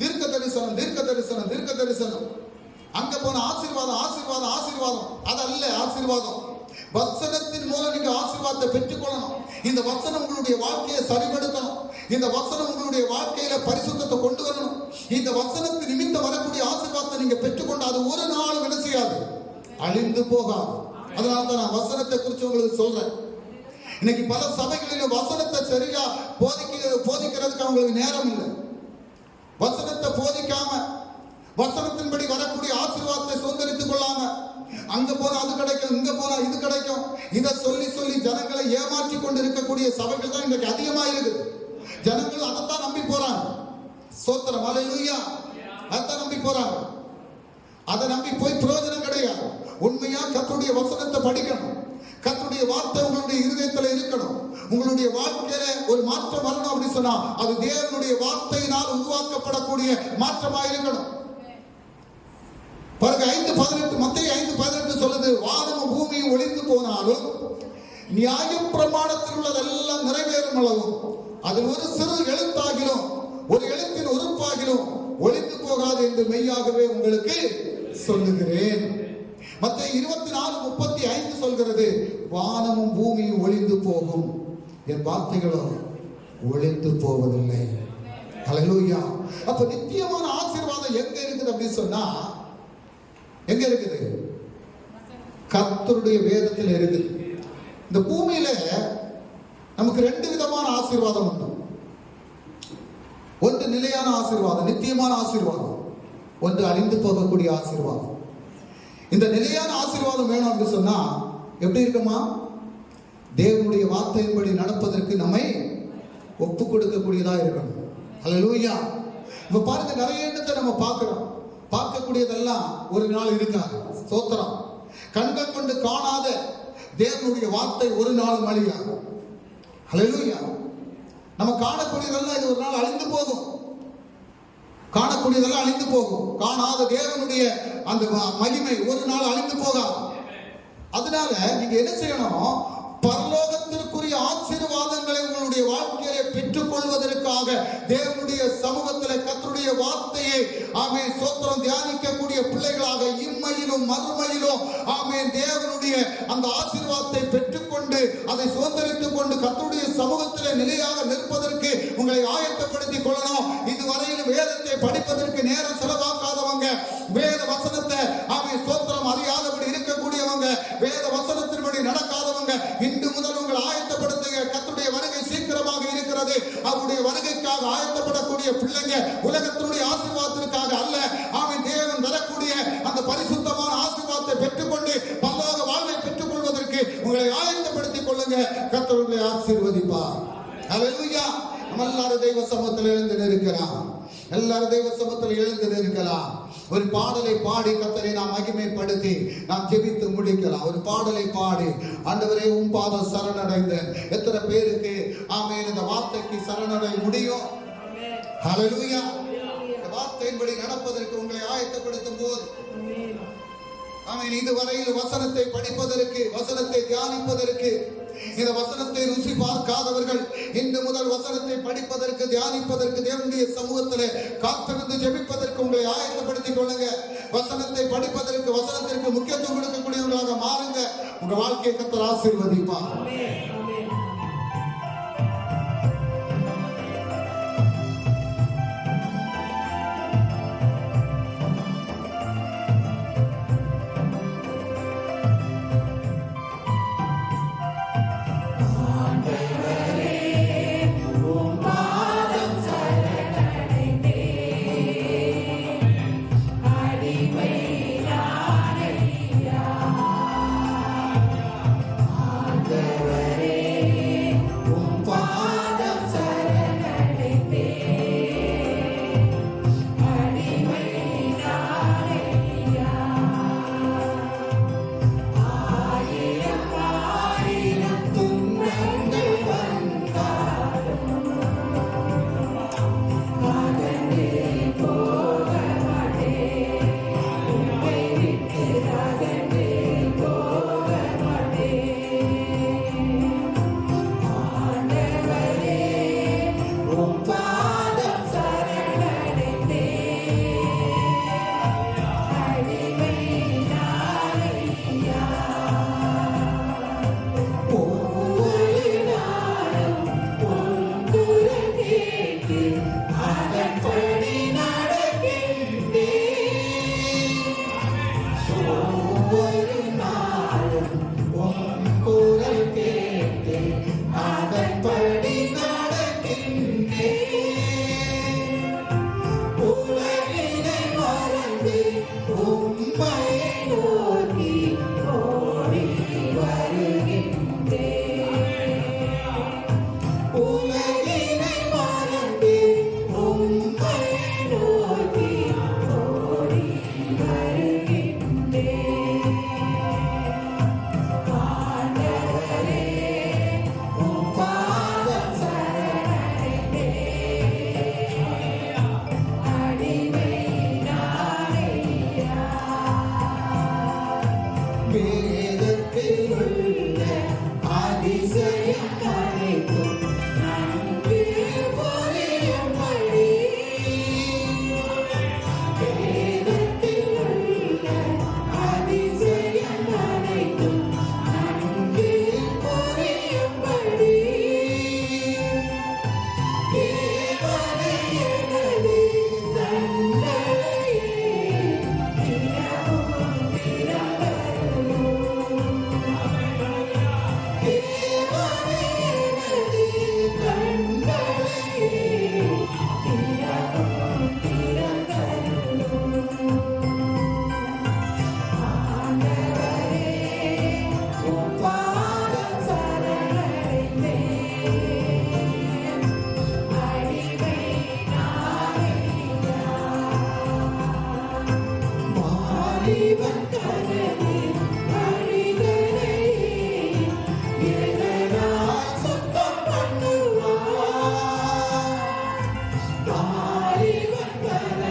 தீர்க்க தரிசனம், அங்க போன ஆசீர்வாதம் ஆசீர்வாதம் ஆசீர்வாதம். அதல்ல ஆசீர்வாதம். வசனத்தின் மூலம் நீங்க ஆசீர்வாதத்தை பெற்றுக்கொள்ளணும். இந்த வசனம் உங்களுடைய வாழ்க்கையை சரிபடுத்தணும். இந்த வசனம் உங்களுடைய வாழ்க்கையில பரிசுத்தத்தை கொண்டு வரணும். இந்த வசனத்தின் நிமித்தம் வரக்கூடிய ஆசீர்வாதத்தை நீங்க பெற்றுக்கொண்டு அது ஒரு நாளும் என்ன செய்யாது? அழிந்து போகாது. அதனால தான் நான் வசனத்தை குறித்து உங்களுக்கு சொல்றேன். இன்னைக்கு பல சபைகளிலும் வசனத்தை சரியா போதிக்கிறதுக்கு அவங்களுக்கு நேரம் இல்லை. வசனத்தை போதிக்காம வசனத்தின்படி வரக்கூடிய ஆசீர்வாதத்தை சுதந்திரித்துக் கொள்ளாம அங்க போனா அது கிடைக்கும், இங்க போனா இது கிடைக்கும், இதை சொல்லி ஜனங்களை ஏமாற்றி கொண்டு இருக்கக்கூடிய சபைகள் தான் இன்னைக்கு அதிகமா இருக்குது. ஜனங்கள் அதைத்தான் நம்பி போறாங்க. ஸ்தோத்திரம். ஹல்லேலூயா. அதைத்தான் நம்பி போறாங்க. அதை நம்பி போய் பிரயோஜனம் கிடையாது. உண்மையா கர்த்தருடைய வசனத்தை படிக்கணும். கர்த்தருடைய வார்த்தை உங்களுடைய இருதயத்தில் இருக்கணும். உங்களுடைய வாழ்க்கையில ஒரு மாற்றம் வரணும் அப்படின்னு சொன்னா அது தேவனுடைய வார்த்தையினால் உருவாக்கப்படக்கூடிய மாற்றமா இருக்கணும். பாருங்க 5:18 மத்தேயு 5:18 சொல்லுது, வானமும் பூமியும் ஒளிந்து போனாலும் நியாய பிரமாணத்தில் உள்ளதெல்லாம் நிறைவேறும் அளவும் அதில் ஒரு சிறு எழுத்தாகிலும் ஒரு எழுத்தின் உறுப்பாகிலும் ஒளிந்து போகாது என்று மெய்யாகவே உங்களுக்கு சொல்லுகிறேன். மத்தேயு 24:35 சொல்கிறது, வானமும் பூமியும் ஒளிந்து போகும், என் வார்த்தைகளோ ஒளிந்து போவதில்லை. ஹல்லேலூயா. அப்ப நித்தியமான ஆசீர்வாதம் எங்க இருக்குது அப்படின்னு சொன்னா எங்க இருக்குது? கர்த்தருடைய வேதத்தில் இருக்குது. இந்த பூமியில நமக்கு 2 விதமான ஆசீர்வாதம் உண்டு. ஒன்று நிலையான ஆசீர்வாதம், நித்தியமான ஆசீர்வாதம். ஒன்று அழிந்து போகக்கூடிய ஆசீர்வாதம். இந்த நிலையான ஆசீர்வாதம் வேணும் அப்படின்னு சொன்னா எப்படி இருக்குமா? தேவனுடைய வார்த்தையின்படி நடப்பதற்கு நம்மை ஒப்பு கொடுக்கக்கூடியதா இருக்கணும். ஹல்லேலூயா. இப்ப பாருங்க, நிறைய இடத்தை நம்ம பார்க்கிறோம். பார்க்கக்கூடியதெல்லாம் ஒரு நாள் இருக்காது. ஸ்தோத்திரம். கண்கள் கொண்டு காணாத தேவனுடைய வார்த்தை ஒரு நாள் அழியாது. ஹல்லேலூயா. நம்ம காணக்கூடியதெல்லாம் இது ஒரு நாள் அழிந்து போகும். காணக்கூடியதெல்லாம் அழிந்து போகும். காணாத தேவனுடைய அந்த மகிமை ஒரு நாள் அழிந்து போகாது. அதனால நீங்க என்ன செய்யணும்? பரலோகத்திற்குரிய ஆசீர்வாதங்களை உங்களுடைய வாழ்க்கையிலே பெற்றுக் கொள்வதற்காக தேவனுடைய சமூகத்தில் கர்த்தருடைய வார்த்தையை ஆமென் ஸ்தோத்திரம் தியானிக்கக்கூடிய பிள்ளைகளாக இம்மையிலும் மறுமையிலும் ஆமென் தேவனுடைய அந்த ஆசீர்வாதத்தை பெற்றுக்கொண்டு அதை சுதந்திரித்துக் கொண்டு கர்த்தருடைய சமூகத்திலே நிலையாக நிற்பதற்கு உங்களை ஆயத்தப்படுத்திக் கொள்ளணும். இதுவரையில் வேதத்தை படிப்பதற்கு நேரம் செலவாக்காதவங்க, வேத வசனத்தை ஆமென் ஸ்தோத்திரம் அறியாதபடி இருக்கக்கூடியவங்க, வேத வசனத்தின்படி நடக்காதவங்க, இன்று முதல் உங்கள் ஆயத்தப்படுத்துங்க. கர்த்தருடைய வருகை சீக்கிரமாக இருக்கிறது. அவருடைய வருகைக்காக ஆயத்தப்படக்கூடிய பிள்ளைங்க உலகத்தினுடைய ஆசீர்வாதத்திற்காக அல்ல, ஆமென் தேவன் தரக்கூடிய அந்த பரிசுத்தமான ஆசீர்வாதத்தை பெற்றுக்கொண்டு பரலோக வாழ்வை பெற்றுக் கொள்வதற்கு உங்களை ஆயத்தப்படுத்திக் கொள்ளுங்க. கர்த்தர் உங்களை ஆசீர்வதிப்பார். ஹல்லேலூயா. நம்ம எல்லாரும் தெய்வ சமூகத்தில் எழுந்து நிற்கலாம். எல்லாரும் தெய்வ சமூகத்தில் எழுந்து நிற்கலாம். ஒரு பாடலை பாடி கர்த்தரை நாம் மகிமைப்படுத்தி நாம் ஜெபித்து முடிக்கலாம். ஒரு பாடலை பாடி ஆண்டவரே உம் பாதம் சரணடைந்தேன். எத்தனை பேருக்கு ஆமென் இந்த வார்த்தைக்கு சரணடைய முடியும்? ஹல்லேலூயா. இந்த வார்த்தையின்படி நடப்பதற்கு உங்களை ஆயத்தப்படுத்தும் போது ஆமென் இதுவரையில் வசனத்தை படிப்பதற்கு, வசனத்தை தியானிப்பதற்கு, இந்த வசனத்தை ருசி பார்க்காதவர்கள் இன்று முதல் வசனத்தை படிப்பதற்கு, தியானிப்பதற்கு, தேவனுடைய சமூகத்திலே காத்திருந்து ஜெபிப்பதற்கு உங்களை ஆயத்தப்படுத்திக் கொள்ளுங்க. வசனத்தை படிப்பதற்கு, வசனத்திற்கு முக்கியத்துவம் கொடுக்கக்கூடியவர்களாக மாறுங்க. உங்க வாழ்க்கையை கர்த்தர் ஆசீர்வதிப்பார். வாலிபன்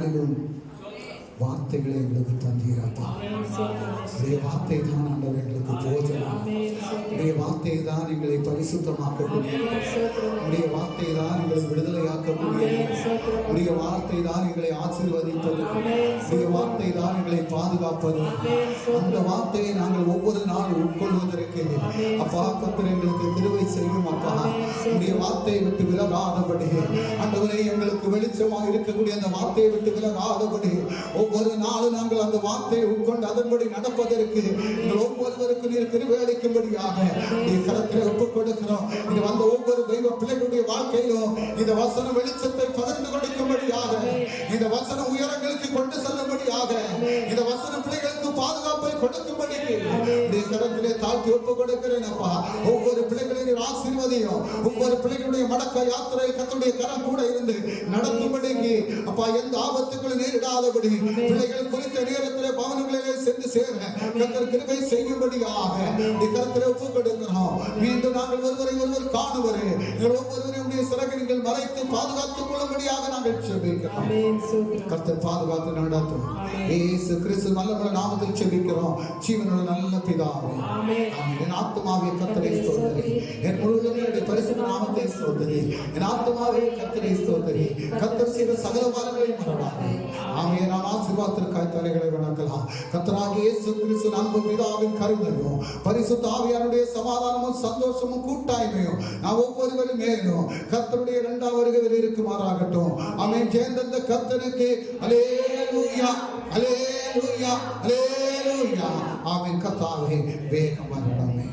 நாளிலும் வார்த்தைகளை எங்களுக்கு தந்தீரப்பா. உடைய வார்த்தை தான் ஆண்டவர் எங்களுக்கு போஜனம். உடைய வார்த்தை தான் எங்களை பரிசுத்தமாக்கக்கூடிய, உடைய வார்த்தை தான் எங்களை விடுதலையாக்கக்கூடிய, உடைய வார்த்தை தான் எங்களை ஆசீர்வதிப்பது, உடைய வார்த்தை தான் எங்களை பாதுகாப்பது. அந்த வார்த்தையை நாங்கள் ஒவ்வொரு நாள் உட்கொள்வதற்கு அப்பா கர்த்தர் எங்களுக்கு கிருபை செய்யும் அப்பா. உடைய வார்த்தையை விட்டு விலகாதபடி ஆண்டவரே எங்களுக்கு வெளிச்சமாக இருக்கக்கூடிய அந்த வார்த்தையை விட்டு விலகாதபடி ஒவ்வொரு நாளும் நாங்கள் அந்த வார்த்தையை உட்கொண்டு அதன்படி நடப்பதற்கு நீங்கள் ஒவ்வொருவருக்கும் நீர் கிருபை அளிக்கும்படியாக நீர் கரத்திலே ஒப்புக் கொடுக்கிறோம். இது வந்த ஒவ்வொரு தெய்வ பிள்ளைகளுடைய வாழ்க்கையிலும் இந்த வசனம் வெளிச்சத்தை பகிர்ந்து கொடுக்கும்படியாக, இந்த வசனம் உயரங்களுக்கு கொண்டு செல்லும்படியாக, இந்த வசனம் பிள்ளைகளுக்கு பாதுகாப்பை கொடுக்கும்படிக்கு நீர் கரத்திலே தாழ்த்தி ஒப்புக் கொடுக்கிறேன் அப்பா. ஒவ்வொரு பிள்ளைகளையும் நீர் ஆசீர்வதியும். ஒவ்வொரு பிள்ளைகளுடைய மடக்க யாத்திரை கர்த்தருடைய கரம் கூட இருந்து நடத்தும்படிக்கு அப்பா எந்த ஆபத்துக்களும் நேரிடாதபடி பிள்ளைகள் குறித்த நேரத்திலே பவனங்களிலே சென்று சேர கர்த்தர் கிருபை செய்யும்படியாக நீ கர்த்தரை ஒப்புக் கொடுக்கிறோம். மீண்டும் நாங்கள் ஒருவரை ஒருவர் காணுவரே எங்கள் ஒவ்வொருவரையுடைய சிறகை நீங்கள் மறைத்து பாதுகாத்துக் கொள்ளும்படியாக நாங்கள் செபிக்கிறோம். கர்த்தர் பாதுகாத்து நடத்தும். இயேசு கிறிஸ்து நல்ல நாமத்தில் செபிக்கிறோம் ஜீவனுள்ள நல்ல பிதாவே. என் ஆத்துமாவே கர்த்தரை ஸ்தோத்திரி, என் முழுவதும் பரிசுத்த நாமத்தை ஸ்தோத்திரி, என் ஆத்துமாவே கர்த்தரை ஸ்தோத்திரி. கர்த்தர் செய்த சகல வாரங்களையும் மறவாதே. ஆமே. நாம் ஆசீர்வாதத்திற்காய் தலைகளை வணங்கலாம். கர்த்தராகிய இயேசு கிறிஸ்து அன்பு பிதாவின் கருணையும் பரிசுத்த ஆவியானுடைய சமாதானமும் சந்தோஷமும் கூட்டாய்மையும் நாம் ஒவ்வொருவரும் மேலும் கர்த்தருடைய இரண்டாவது வருகையில் இருக்குமாறாகட்டும். ஆமென். ஜெயந்தந்த கர்த்தருக்கு அல்லேலூயா, அல்லேலூயா, அல்லேலூயா. ஆமென். கர்த்தாவே வேகம் வரணுமே.